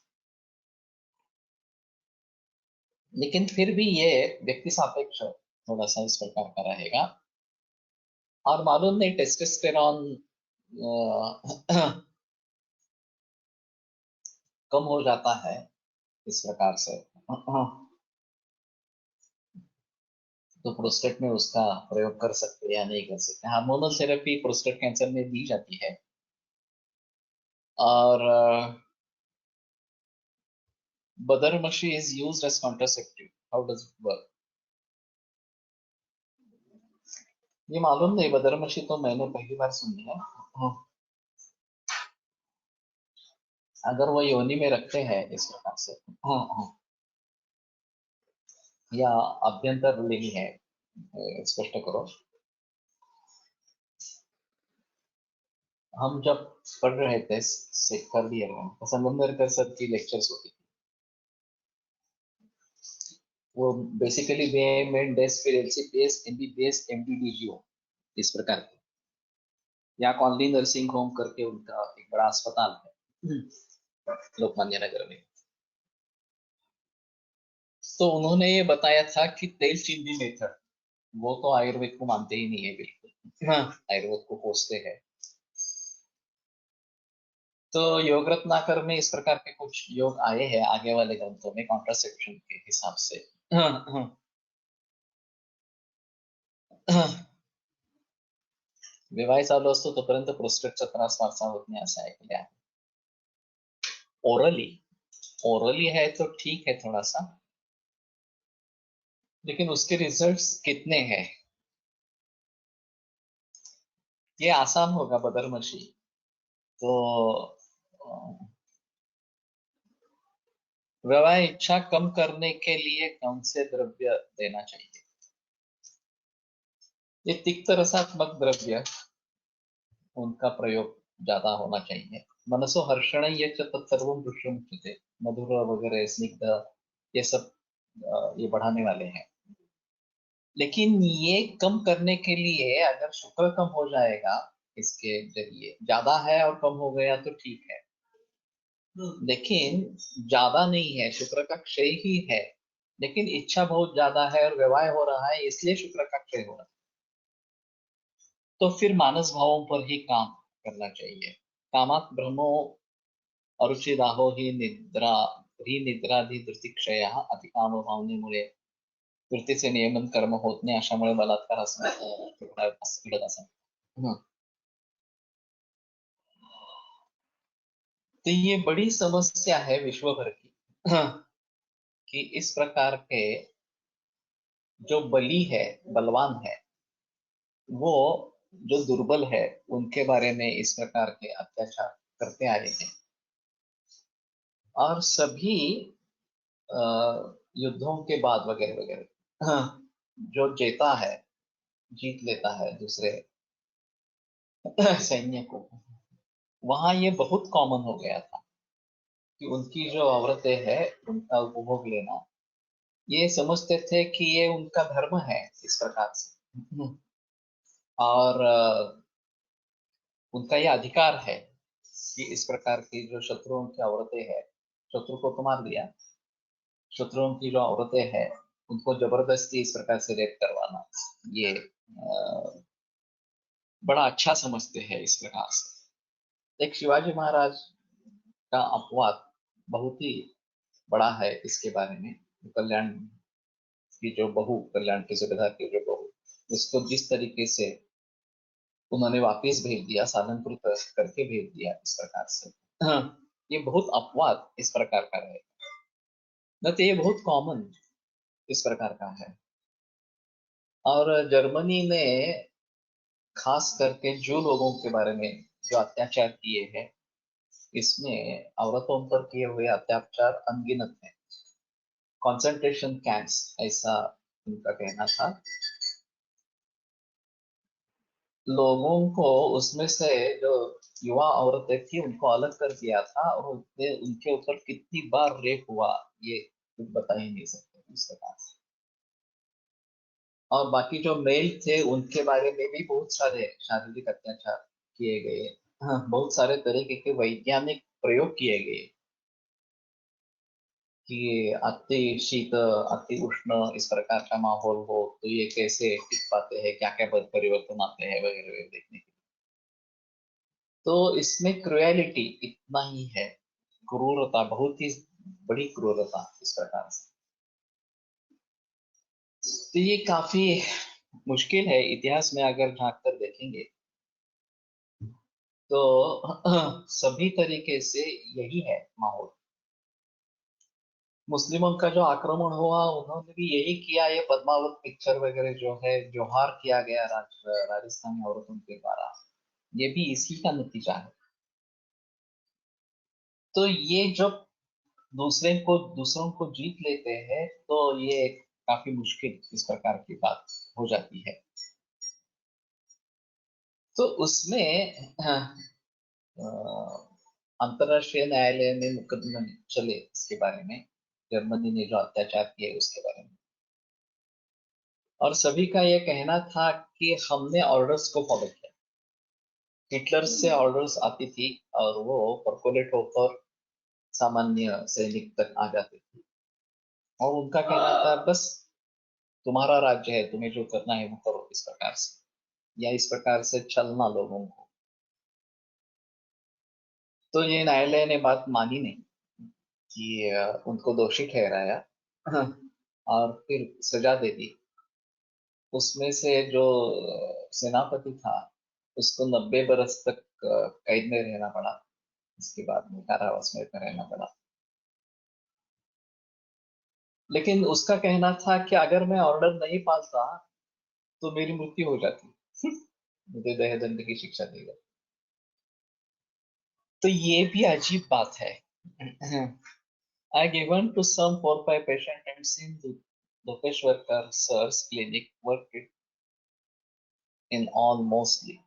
लेकिन फिर भी ये व्यक्ति सापेक्ष थोड़ा सा इस प्रकार का रहेगा। और मालूम नहीं टेस्टोस्टेरॉन कम हो जाता है इस प्रकार से। तो प्रोस्टेट में उसका प्रयोग कर सकते हैं या नहीं कर सकते। हार्मोनल थेरेपी प्रोस्टेट कैंसर में दी जाती है। और बदरमशी is used as contraceptive. How does it work? ये मालूम नहीं, बदरमशी तो मैंने पहली बार सुनी है। अगर वो योनि में रखते हैं इस प्रकार से, या अभ्यंतर लिंग है, स्पष्ट करो। हम जब पढ़ रहे थे थर्ड ईयर में, संगमनेर सर की लेक्चर्स होती थी। वो बेसिकली मेन डेस्क फिर एलसीपीएस एमबीबीएस एमडीडीजीओ इस प्रकार के, या कॉलोनी नर्सिंग होम करके उनका एक बड़ा अस्पताल है लोकमान्य नगर में। तो उन्होंने ये बताया था कि तेल चिंदी मेथड, वो तो आयुर्वेद को मानते ही नहीं है बिल्कुल। हाँ, आयुर्वेद को कोसते हैं। तो योग रत्नाकर में इस प्रकार के कुछ योग आए हैं आगे वाले ग्रंथों में कॉन्ट्रासेप्शन के हिसाब से। हाँ, हाँ, हाँ। विवाह चालू असतो तोपर्यंत प्रोस्टेटचा त्रास फारसा होत नाही असं ऐकले आहे। ओरली ओरली है तो ठीक है थोड़ा सा, लेकिन उसके रिजल्ट्स कितने हैं? ये आसान होगा बदरमशी। तो विवाह इच्छा कम करने के लिए कौन से द्रव्य देना चाहिए? ये तिक्त रसात्मक द्रव्य, उनका प्रयोग ज्यादा होना चाहिए। मनसो हर्षण ये तत्सर्वम दुष्यमुच्यते, मधुर वगैरह स्निग्ध, ये सब ये बढ़ाने वाले हैं। लेकिन ये कम करने के लिए अगर शुक्र कम हो जाएगा इसके जरिए, ज्यादा है और कम हो गया तो ठीक है। लेकिन ज्यादा नहीं है, शुक्र का क्षय ही है, लेकिन इच्छा बहुत ज्यादा है और विवाह हो रहा है इसलिए शुक्र का क्षय हो रहा है। तो फिर मानस भावों पर ही काम करना चाहिए। कामात ब्रह्मो अरुचिदाहो ही निद्राधी धृतिक्षय अतिकाम भावनेमुळे वृत्तीचे नियमन कर्म होत नाही, अशामुळे बलात्कार असं घडत असं। हम्म। तो ये बड़ी समस्या है विश्व भर की। हाँ, कि इस प्रकार के जो बली है, बलवान है, वो जो दुर्बल है उनके बारे में इस प्रकार के अत्याचार करते आए हैं। और सभी युद्धों के बाद वगैरह वगैरह, हाँ, जो जीता है, जीत लेता है दूसरे सैन्य को, वहां ये बहुत कॉमन हो गया था कि उनकी जो औरतें हैं उनका उपभोग लेना, ये समझते थे कि ये उनका धर्म है इस प्रकार से। और उनका ये अधिकार है कि इस प्रकार की जो शत्रुओं की औरतें हैं, शत्रु को तो मार दिया, शत्रुओं की जो औरतें हैं उनको जबरदस्ती इस प्रकार से रेप करवाना, ये बड़ा अच्छा समझते हैं इस प्रकार से। एक शिवाजी महाराज का अपवाद बहुत ही बड़ा है इसके बारे में। कल्याण की जो बहू, कल्याण के सूबेदार की जो बहू, उसको जिस तरीके से उन्होंने वापिस भेज दिया, साधनपुर करके भेज दिया इस प्रकार से। हाँ, ये बहुत अपवाद इस प्रकार का है। न तो ये बहुत कॉमन इस प्रकार का है। और जर्मनी में खास करके जो लोगों के बारे में जो अत्याचार किए हैं, इसमें औरतों पर किए हुए अत्याचार अनगिनत है। कॉन्सेंट्रेशन कैंप्स ऐसा उनका कहना था। लोगों को उसमें से जो युवा औरतें थी उनको अलग कर दिया था, और उनके ऊपर कितनी बार रेप हुआ ये कुछ बता ही नहीं सकते इस प्रकार से। और बाकी जो मेल थे उनके बारे में भी बहुत सारे शारीरिक अत्याचार किए गए। हाँ, बहुत सारे तरीके के वैज्ञानिक प्रयोग किए गए कि अति शीत अति उष्ण इस प्रकार का माहौल हो तो ये कैसे टिक पाते हैं, क्या क्या परिवर्तन आते हैं वगैरह वगैरह देखने के लिए। तो इसमें क्रुएलिटी इतना ही है, क्रूरता, बहुत ही बड़ी क्रूरता इस प्रकार से। तो ये काफी मुश्किल है, इतिहास में अगर झांक कर देखेंगे तो सभी तरीके से यही है माहौल। मुस्लिमों का जो आक्रमण हुआ उन्होंने भी यही किया। ये पद्मावत पिक्चर वगैरह जो है, जोहार किया गया राजस्थानी औरतों के द्वारा, ये भी इसी का नतीजा है। तो ये जब दूसरों को जीत लेते हैं तो ये काफी मुश्किल इस प्रकार की बात हो जाती है। तो उसमें अंतरराष्ट्रीय न्यायालय में मुकदमे चले इसके बारे में, जर्मनी ने जो अत्याचार किए उसके बारे में। और सभी का ये कहना था कि हमने ऑर्डर्स को फॉलो किया। हिटलर से ऑर्डर्स आती थी और वो परकोलेट होकर सामान्य सैनिक तक आ जाते थे, और उनका कहना था बस तुम्हारा राज्य है, तुम्हें जो करना है वो करो इस प्रकार से, या इस प्रकार से चलना लोगों को। तो ये न्यायालय ने बात मानी नहीं कि उनको दोषी ठहराया और फिर सजा दे दी। उसमें से जो सेनापति था उसको 90 बरस तक कैद में रहना पड़ा, इसके बाद में कारावास में रहना पड़ा। लेकिन उसका कहना था कि अगर मैं ऑर्डर नहीं पालता तो मेरी मृत्यु हो जाती मुझे देह दंड की शिक्षा देगा। तो ये भी अजीब बात है। I given to some 4-5 patient and seen the Lokeshwarkar sir's clinic worked in all mostly.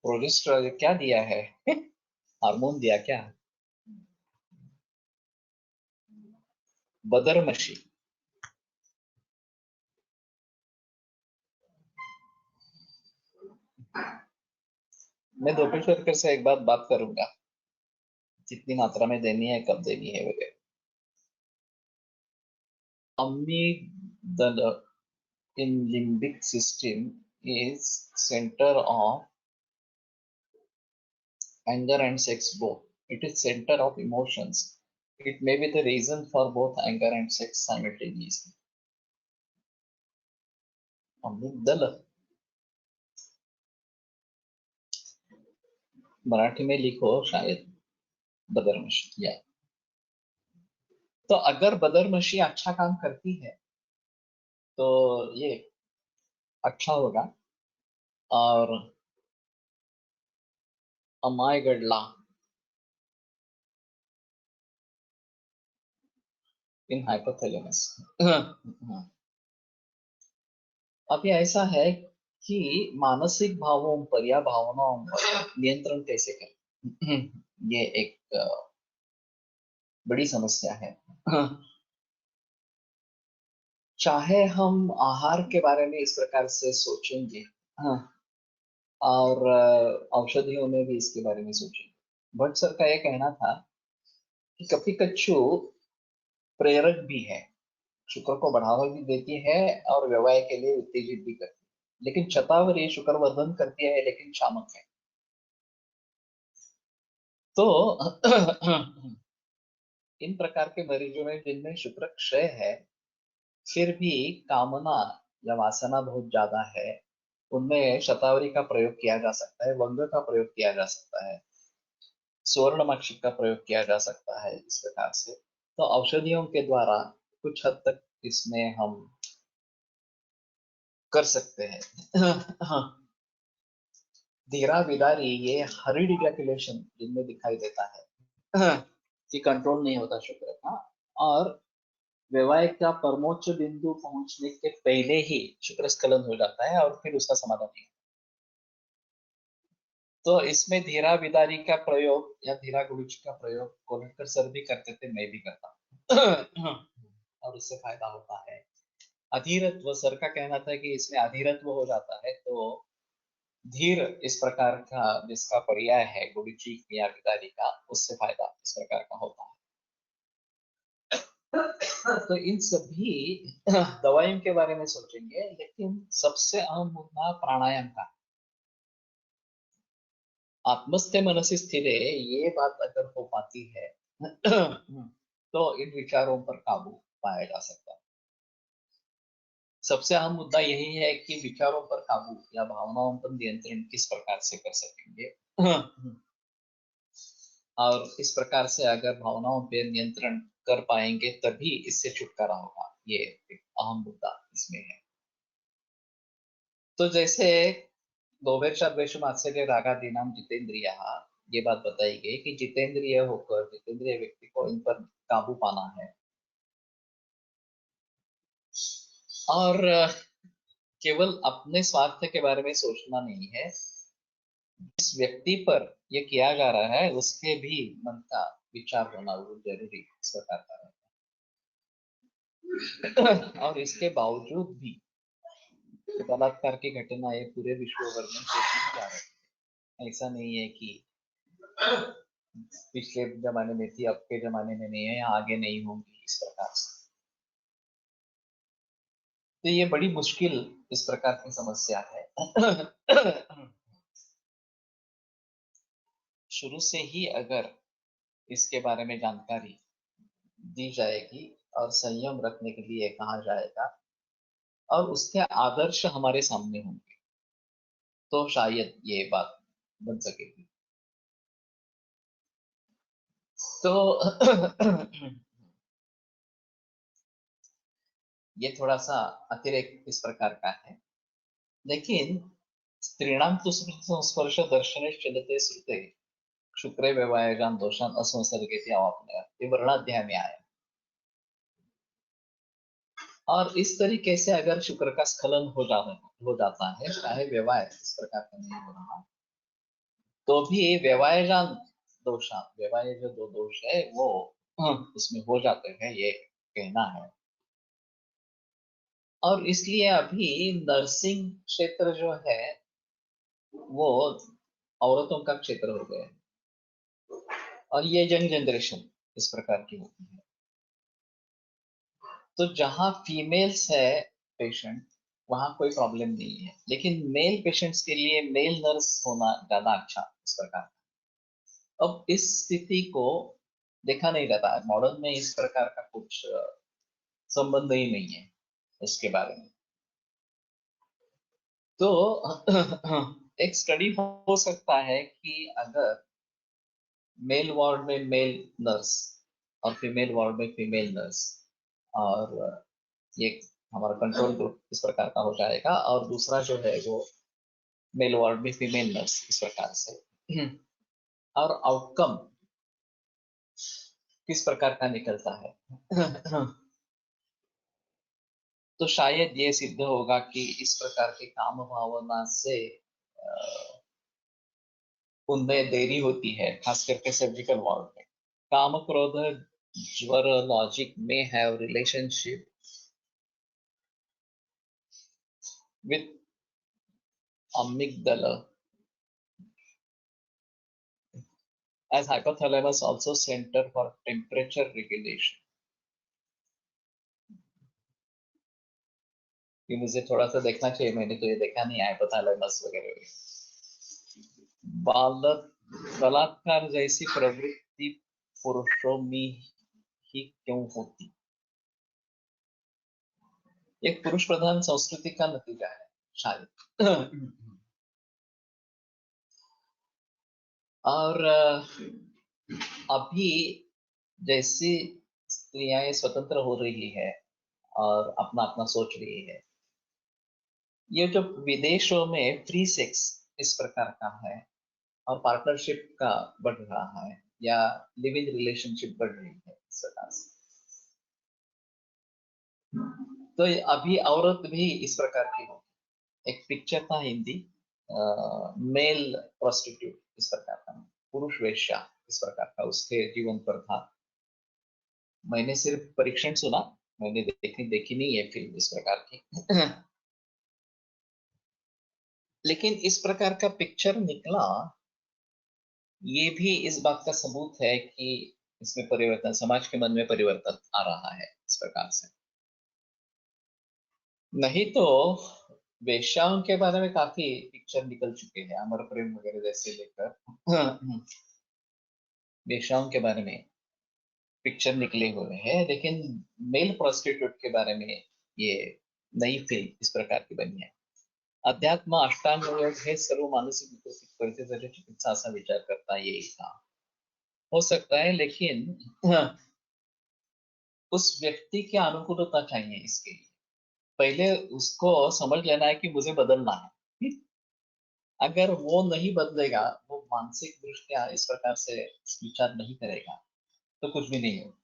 Progesterone क्या दिया है? हार्मोन दिया क्या? बदरमशी। मैं दोपेश्वरकर से एक बात करूंगा, कितनी मात्रा में देनी है, कब देनी है वगैरह। Amygdala in limbic system is center of anger and sex both. It is center of emotions. It may be the reason for both anger and sex simultaneously. अमिगदला Marathi में लिखो शायद बदरमशी या। तो अगर बदरमशी अच्छा काम करती है तो ये अच्छा होगा। और अमायगढ़ला इन हाइपोथैलेमस। अभी ऐसा है कि मानसिक भावों पर या भावनाओं पर नियंत्रण कैसे करें, ये एक बड़ी समस्या है। चाहे हम आहार के बारे में इस प्रकार से सोचेंगे, हाँ, और औषधियों में भी इसके बारे में सोचेंगे। भट्ट सर का यह कहना था कि कभी कच्छू प्रेरक भी है, शुक्र को बढ़ावा भी देती है और व्यवहार के लिए उत्तेजित भी करती है, लेकिन शतावरी शुक्र वर्धन करती है लेकिन शामक है। तो इन प्रकार के मरीजों में जिनमें शुक्र क्षय है, फिर भी कामना या वासना बहुत ज्यादा है, उनमें शतावरी का प्रयोग किया जा सकता है, वंग का प्रयोग किया जा सकता है, सुवर्णमक्षिक का प्रयोग किया जा सकता है। इस प्रकार से तो औषधियों के द्वारा कुछ हद तक इसमें हम कर सकते हैं। धीरा विदारी ये हरिड इजैकुलेशन जिनमें दिखाई देता है कि कंट्रोल नहीं होता शुक्र का, और वैवाहिक का परमोच्च बिंदु पहुंचने के पहले ही शुक्र स्खलन हो जाता है और फिर उसका समाधान नहीं। तो इसमें धीरा विदारी का प्रयोग या धीरा गुरुजी का प्रयोग कोलटकर सर भी करते थे, मैं भी करता हूँ और उससे फायदा होता है। अधीरत्व, सर का कहना था कि इसमें अधीरत्व हो जाता है, तो धीर इस प्रकार का जिसका पर्याय है गुरुजी या विदारी का, उससे फायदा इस प्रकार का होता है। तो इन सभी दवाइयों के बारे में सोचेंगे, लेकिन सबसे अहम मुद्दा प्राणायाम का। आत्मस्थे मनसी स्थिरे, ये बात अगर हो पाती है तो इन विचारों पर काबू पाया जा सकता है। सबसे अहम मुद्दा यही है कि विचारों पर काबू या भावनाओं पर नियंत्रण किस प्रकार से कर सकेंगे। और इस प्रकार से अगर भावनाओं पर नियंत्रण कर पाएंगे तभी इससे छुटकारा होगा, ये एक अहम मुद्दा इसमें है। तो जैसे दोभेर्षद्वेषम आश्चर्य रागादीनाम जितेंद्रिय, ये बात बताई गई कि जितेंद्रिय होकर जितेंद्रिय व्यक्ति को इन पर काबू पाना है, और केवल अपने स्वार्थ के बारे में सोचना नहीं है, जिस व्यक्ति पर ये किया जा रहा है उसके भी मन का विचार होना वो जरूरी इस प्रकार का है। और इसके बावजूद भी बलात्कार की घटना ये पूरे विश्व भर में देखी जा रही है। ऐसा नहीं है कि पिछले जमाने में थी, अब के जमाने में नहीं है, या आगे नहीं होंगी इस प्रकार से। तो ये बड़ी मुश्किल इस प्रकार की समस्या है। शुरू से ही अगर इसके बारे में जानकारी दी जाएगी और संयम रखने के लिए कहा जाएगा और उसके आदर्श हमारे सामने होंगे, तो शायद ये बात बन सकेगी। तो ये थोड़ा सा अतिरेक इस प्रकार का है, लेकिन स्त्रीणाम तो संस्पर्श दर्शने चलते श्रुते शुक्रे व्यवायाम दोषान असंसर्गेति अवाप्नुयात्, ये वर्णाध्याय में आया। और इस तरीके से अगर शुक्र का स्खलन हो जाता है, चाहे व्यवाय इस प्रकार का नहीं हो रहा, तो भी व्यवायजान दोषान, व्यवाय जो दो दोष है वो उसमें हो जाते हैं, ये कहना है। और इसलिए अभी नर्सिंग क्षेत्र जो है वो औरतों का क्षेत्र हो गया है, और ये यंग जनरेशन इस प्रकार की होती है। तो जहां फीमेल्स है पेशेंट, वहां कोई प्रॉब्लम नहीं है, लेकिन मेल पेशेंट्स के लिए मेल नर्स होना ज्यादा अच्छा इस प्रकार। अब इस स्थिति को देखा नहीं जाता है मॉडर्न में, इस प्रकार का कुछ संबंध ही नहीं है इसके बारे में। तो एक स्टडी हो सकता है कि अगर मेल वार्ड में मेल नर्स और फीमेल वार्ड में फीमेल नर्स, और ये हमारा कंट्रोल ग्रुप इस प्रकार का हो जाएगा, और दूसरा जो है वो मेल वार्ड में फीमेल नर्स इस प्रकार से, और आउटकम किस प्रकार का निकलता है। तो शायद ये सिद्ध होगा कि इस प्रकार के काम भावना से उनमें देरी होती है, खास करके सर्जिकल वार्ड में। काम क्रोध ज्वर लॉजिक में have relationship with amygdala as hypothalamus also center for temperature regulation। कि मुझे थोड़ा सा देखना चाहिए, मैंने तो ये देखा नहीं हाइपोथैलेमस वगैरह। बलात्कार जैसी प्रवृत्ति पुरुषों में ही क्यों होती? एक पुरुष प्रधान संस्कृति का नतीजा है। शायद। और अभी जैसी स्त्रियां स्वतंत्र हो रही है और अपना अपना सोच रही है, ये जो विदेशों में फ्री सेक्स इस प्रकार का है और पार्टनरशिप का बढ़ रहा है या लिव इन रिलेशनशिप बढ़ रही है इस प्रकार से, तो अभी औरत भी इस प्रकार की हो। एक पिक्चर था हिंदी, मेल प्रोस्टिट्यूट इस प्रकार का, पुरुष वेश्या इस प्रकार का उसके जीवन पर था। मैंने सिर्फ परीक्षण सुना, मैंने देखी नहीं है फिल्म इस प्रकार की। लेकिन इस प्रकार का पिक्चर निकला, ये भी इस बात का सबूत है कि इसमें परिवर्तन, समाज के मन में परिवर्तन आ रहा है इस प्रकार से। नहीं तो वेश्याओं के बारे में काफी पिक्चर निकल चुके हैं, अमर प्रेम वगैरह जैसे लेकर वेश्याओं के बारे में पिक्चर निकले हुए हैं, लेकिन मेल प्रोस्टिट्यूट के बारे में ये नई फिल्म इस प्रकार की बनी है। अध्यात्म अष्टांग योग हे सर्व मानसिक विकसित परिस्थितीसाठी चिकित्सा असा विचार करता येईल का, हो सकता है, लेकिन उस व्यक्ति की अनुकूलता चाहिए इसके लिए। पहले उसको समझ लेना है कि मुझे बदलना है। अगर वो नहीं बदलेगा, वो मानसिक दृष्टिया इस प्रकार से विचार नहीं करेगा, तो कुछ भी नहीं होगा।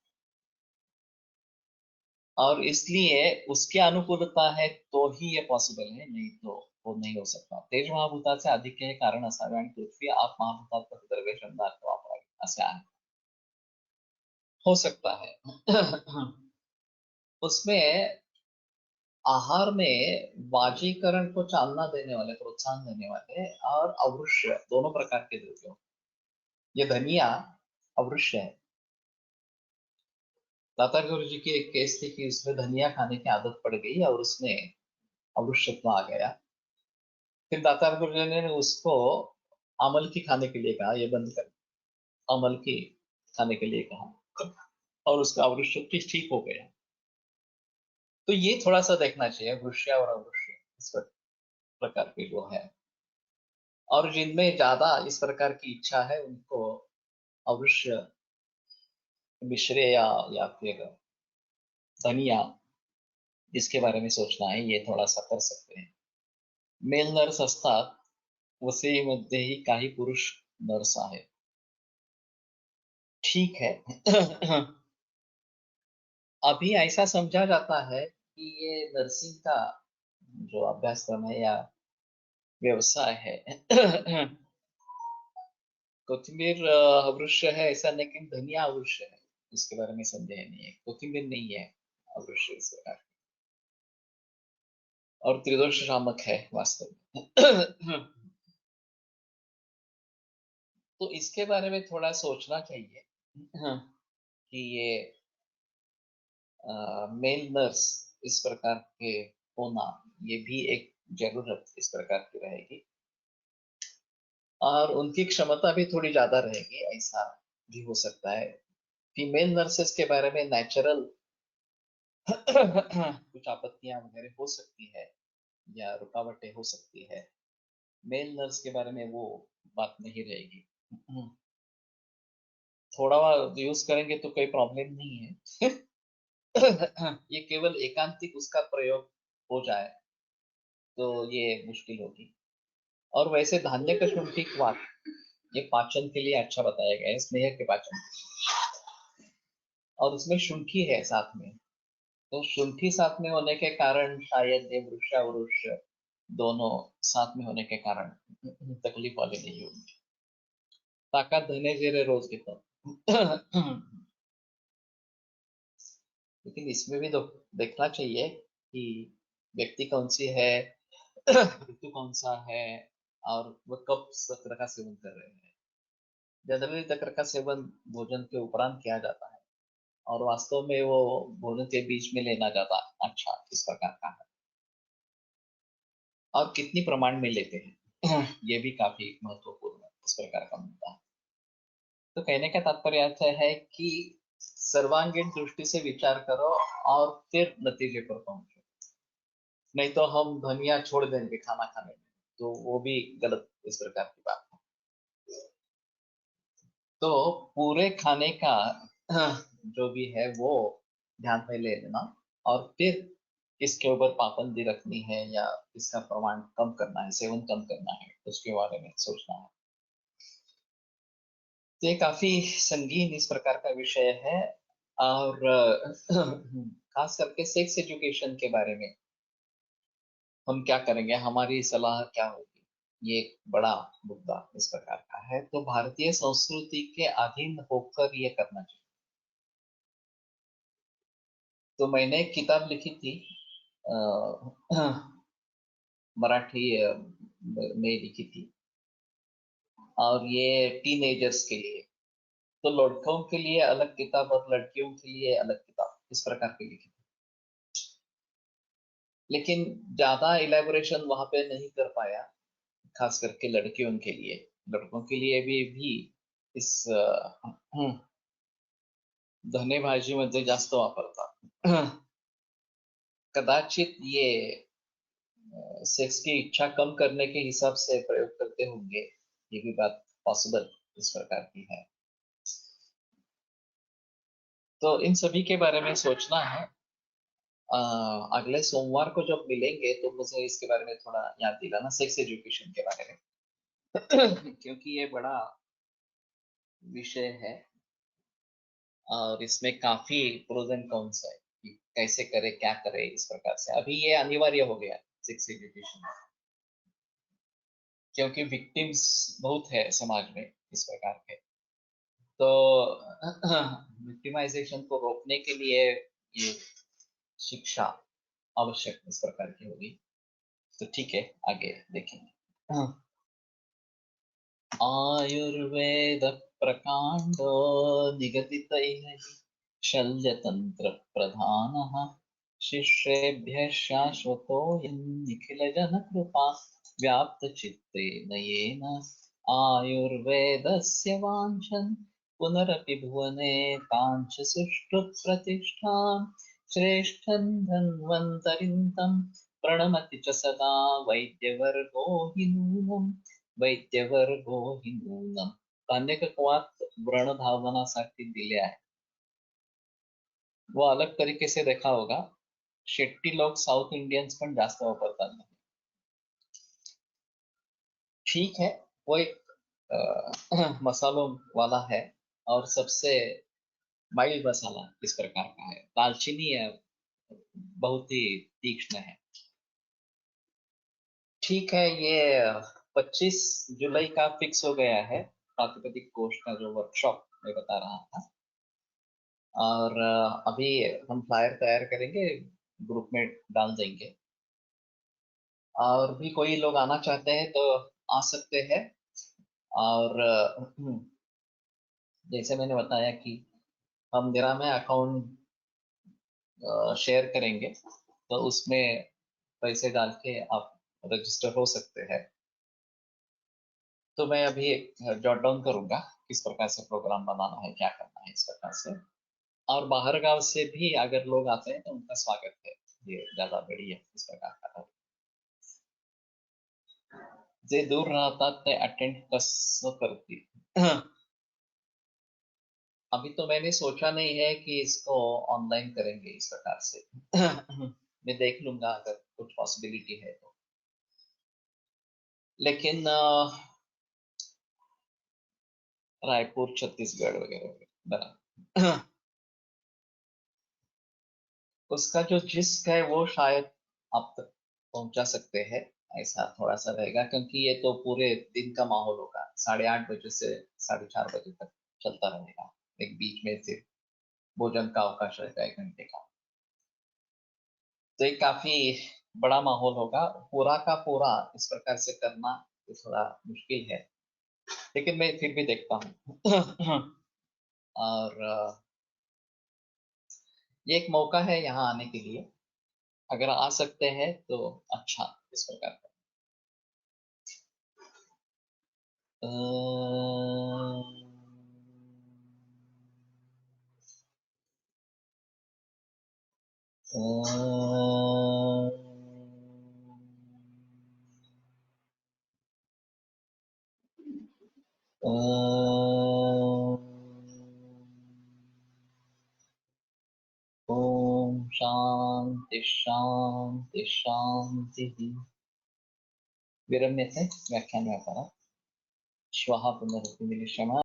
और इसलिए उसकी अनुकूलता है तो ही ये पॉसिबल है, नहीं तो वो नहीं हो सकता। तेज महाभूताचे अधिक हे कारण असावे आणि पृथ्वी आप महाभूतात दरवेश अंधार्थ वापरावे असे आहे, हो सकता है। उसमें आहार में वाजीकरण को चालना देने वाले, प्रोत्साहन देने वाले और अवृश्य दोनों प्रकार के द्रव्यों, ये धनिया अवृश्य है। दातार गुरु जी की एक केस थी कि उसमें धनिया खाने की आदत पड़ गई और उसमें अवृश्यत्व आ गया। फिर दातार गुरु जी ने उसको अमल की खाने के लिए कहा, ये बंद कर, अमल की खाने के लिए कहा, और उसका अवृश्यत्व ठीक हो गया। तो ये थोड़ा सा देखना चाहिए, वृश्य और अवृश्य इस प्रकार के जो है, और जिनमें ज्यादा इस प्रकार की इच्छा है उनको अवश्य मिश्रे या फिर धनिया, इसके बारे में सोचना है, ये थोड़ा सा कर सकते हैं। मेल नर्स असतात वसईमध्येही काही पुरुष नर्स आहेत, ठीक है। अभी ऐसा समझा जाता है कि ये नर्सिंग का जो अभ्यासक्रम है या व्यवसाय है, कोथिंबीर अवृश्य है ऐसा, लेकिन धनिया अवृश्य है, इसके बारे में संदेह नहीं है। कोथिंबीर नहीं है अवृश्य इस प्रकार, और त्रिदोष शामक है वास्तव में। तो इसके बारे में थोड़ा सोचना चाहिए कि ये मेल नर्स इस प्रकार के होना, ये भी एक जरूरत इस प्रकार की रहेगी, और उनकी क्षमता भी थोड़ी ज्यादा रहेगी, ऐसा भी हो सकता है। फीमेल नर्सेस के बारे में नेचुरल कुछ आपत्तियां वगैरह हो सकती है या रुकावटें हो सकती है, मेल नर्स के बारे में वो बात नहीं रहेगी। थोड़ा यूज करेंगे तो कोई प्रॉब्लम नहीं है। ये केवल एकांतिक उसका प्रयोग हो जाए तो ये मुश्किल होगी। और वैसे धान्य का शुंठी क्वाथ, ये पाचन के लिए अच्छा बताया गया है, स्नेह के पाचन, और उसमें शुंठी है साथ में, तो शुंठी साथ में होने के कारण शायद ये वृक्षा वृक्ष दोनों साथ में होने के कारण तकलीफ वाले नहीं होगी। ताकत धने जेरे रोज घेतो। लेकिन इसमें भी देखना चाहिए कि व्यक्ति कौन सी है, ऋतु कौन सा है, और वह कब तक्र का सेवन कर रहे हैं। जनरली तक्र का सेवन भोजन के उपरांत किया जाता है, और वास्तव में वो भोजन के बीच में लेना ज्यादा अच्छा इस प्रकार का है, और कितनी प्रमाण में लेते हैं ये भी काफी महत्वपूर्ण है इस प्रकार का मुद्दा है। तो कहने का तात्पर्य अर्थ है कि सर्वांगीण दृष्टि से विचार करो और फिर नतीजे पर पहुंचो। नहीं तो हम धनिया छोड़ देंगे खाना खाने में, तो वो भी गलत इस प्रकार की बात है। तो पूरे खाने का जो भी है वो ध्यान में ले लेना, और फिर किसके ऊपर पाबंदी रखनी है या इसका प्रमाण कम करना है, सेवन कम करना है, उसके बारे में सोचना है। तो ये काफी संगीन इस प्रकार का विषय है। और खास करके सेक्स एजुकेशन के बारे में हम क्या करेंगे, हमारी सलाह क्या होगी, ये एक बड़ा मुद्दा इस प्रकार का है। तो भारतीय संस्कृति के अधीन होकर ये करना चाहिए। तो मैंने एक किताब लिखी थी, मराठी में लिखी थी, और ये टीनेजर्स के लिए। तो लड़कों के लिए अलग किताब और लड़कियों के लिए अलग किताब, इस प्रकार की लिखी थी। लेकिन ज्यादा इलेबोरेशन वहां पे नहीं कर पाया, खास करके लड़कियों के लिए। लड़कों के लिए भी इस धनेभाजी जास्त वापरतात। कदाचित ये सेक्स की इच्छा कम करने के हिसाब से प्रयोग करते होंगे, ये भी बात पॉसिबल इस प्रकार की है। तो इन सभी के बारे में सोचना है। अगले सोमवार को जब मिलेंगे तो मुझे इसके बारे में थोड़ा याद दिलाना, सेक्स एजुकेशन के बारे में। क्योंकि ये बड़ा विषय है, और इसमें काफी प्रोज एंड कॉन्स है कि कैसे करे, क्या करे, इस प्रकार से अभी ये अनिवार्य हो गया सेक्स एजुकेशन, क्योंकि विक्टिम्स बहुत है समाज में इस प्रकार के। तो विक्टिमाइजेशन को रोकने के लिए ये शिक्षा आवश्यक इस प्रकार की होगी। तो ठीक है, आगे देखेंगे। आयुर्वेद प्रकांडो निगदितैः शल्यतंत्र प्रधानः शिष्येभ्यः शाश्वतोऽयं निखिलजनकृपा व्याप्तचित्तेन येन आयुर्वेदस्य वाञ्छन् पुनरपि भुवने काञ्च सुष्ठुप्रतिष्ठां श्रेष्ठं धन्वन्तरिं तं प्रणमति च सदा वैद्यवर्गो हि नूनम् वैद्यवर्गो हि नूनम। कान्यकवात व्रण धावनासाठी दिले आहे। वो अलग तरीके से देखा होगा, शेट्टी लोग साउथ इंडियंस पण जास्त वापरतात नाही। ठीक है, वो एक मसालों वाला है, और सबसे माइल्ड मसाला इस प्रकार का है। दालचीनी है, बहुत ही तीक्ष्ण है। ठीक है, ये 25 जुलाई का फिक्स हो गया है, प्रातिपदिक कोश का जो वर्कशॉप मैं बता रहा था। और अभी हम फ्लायर तैयार करेंगे, ग्रुप में डाल देंगे, और भी कोई लोग आना चाहते हैं तो आ सकते हैं। और जैसे मैंने बताया कि हम मेरा में अकाउंट शेयर करेंगे, तो उसमें पैसे डाल के आप रजिस्टर हो सकते हैं। तो मैं अभी जॉट डाउन करूंगा किस प्रकार से प्रोग्राम बनाना है, क्या करना है इस प्रकार से। और बाहर गांव से भी अगर लोग आते हैं तो उनका स्वागत है, ये ज्यादा बढ़िया इस प्रकार का। जे दूर राहतात ते अटेंड कसं करतील? अभी तो मैंने सोचा नहीं है कि इसको ऑनलाइन करेंगे इस प्रकार से। मैं देख लूंगा अगर कुछ पॉसिबिलिटी है तो। लेकिन रायपुर, छत्तीसगढ़ वगैरह बना। उसका जो जिस्क है वो शायद आप तक पहुंचा सकते हैं, ऐसा थोड़ा सा रहेगा, क्योंकि ये तो पूरे दिन का माहौल होगा। 8:30 बजे से 4:30 बजे तक चलता रहेगा, एक बीच में से भोजन का अवकाश रहेगा 1 घंटे का। तो ये काफी बड़ा माहौल होगा, पूरा का पूरा इस प्रकार से करना तो थोड़ा मुश्किल है, लेकिन मैं फिर भी देखता हूँ। और ये एक मौका है यहाँ आने के लिए, अगर आ सकते हैं तो अच्छा इस प्रकार का। ॐ शान्ति शान्ति शान्तिः। विरम्यते व्याख्यानव्यापारः। श्वः पुनरुक्तिमिलिष्यामः।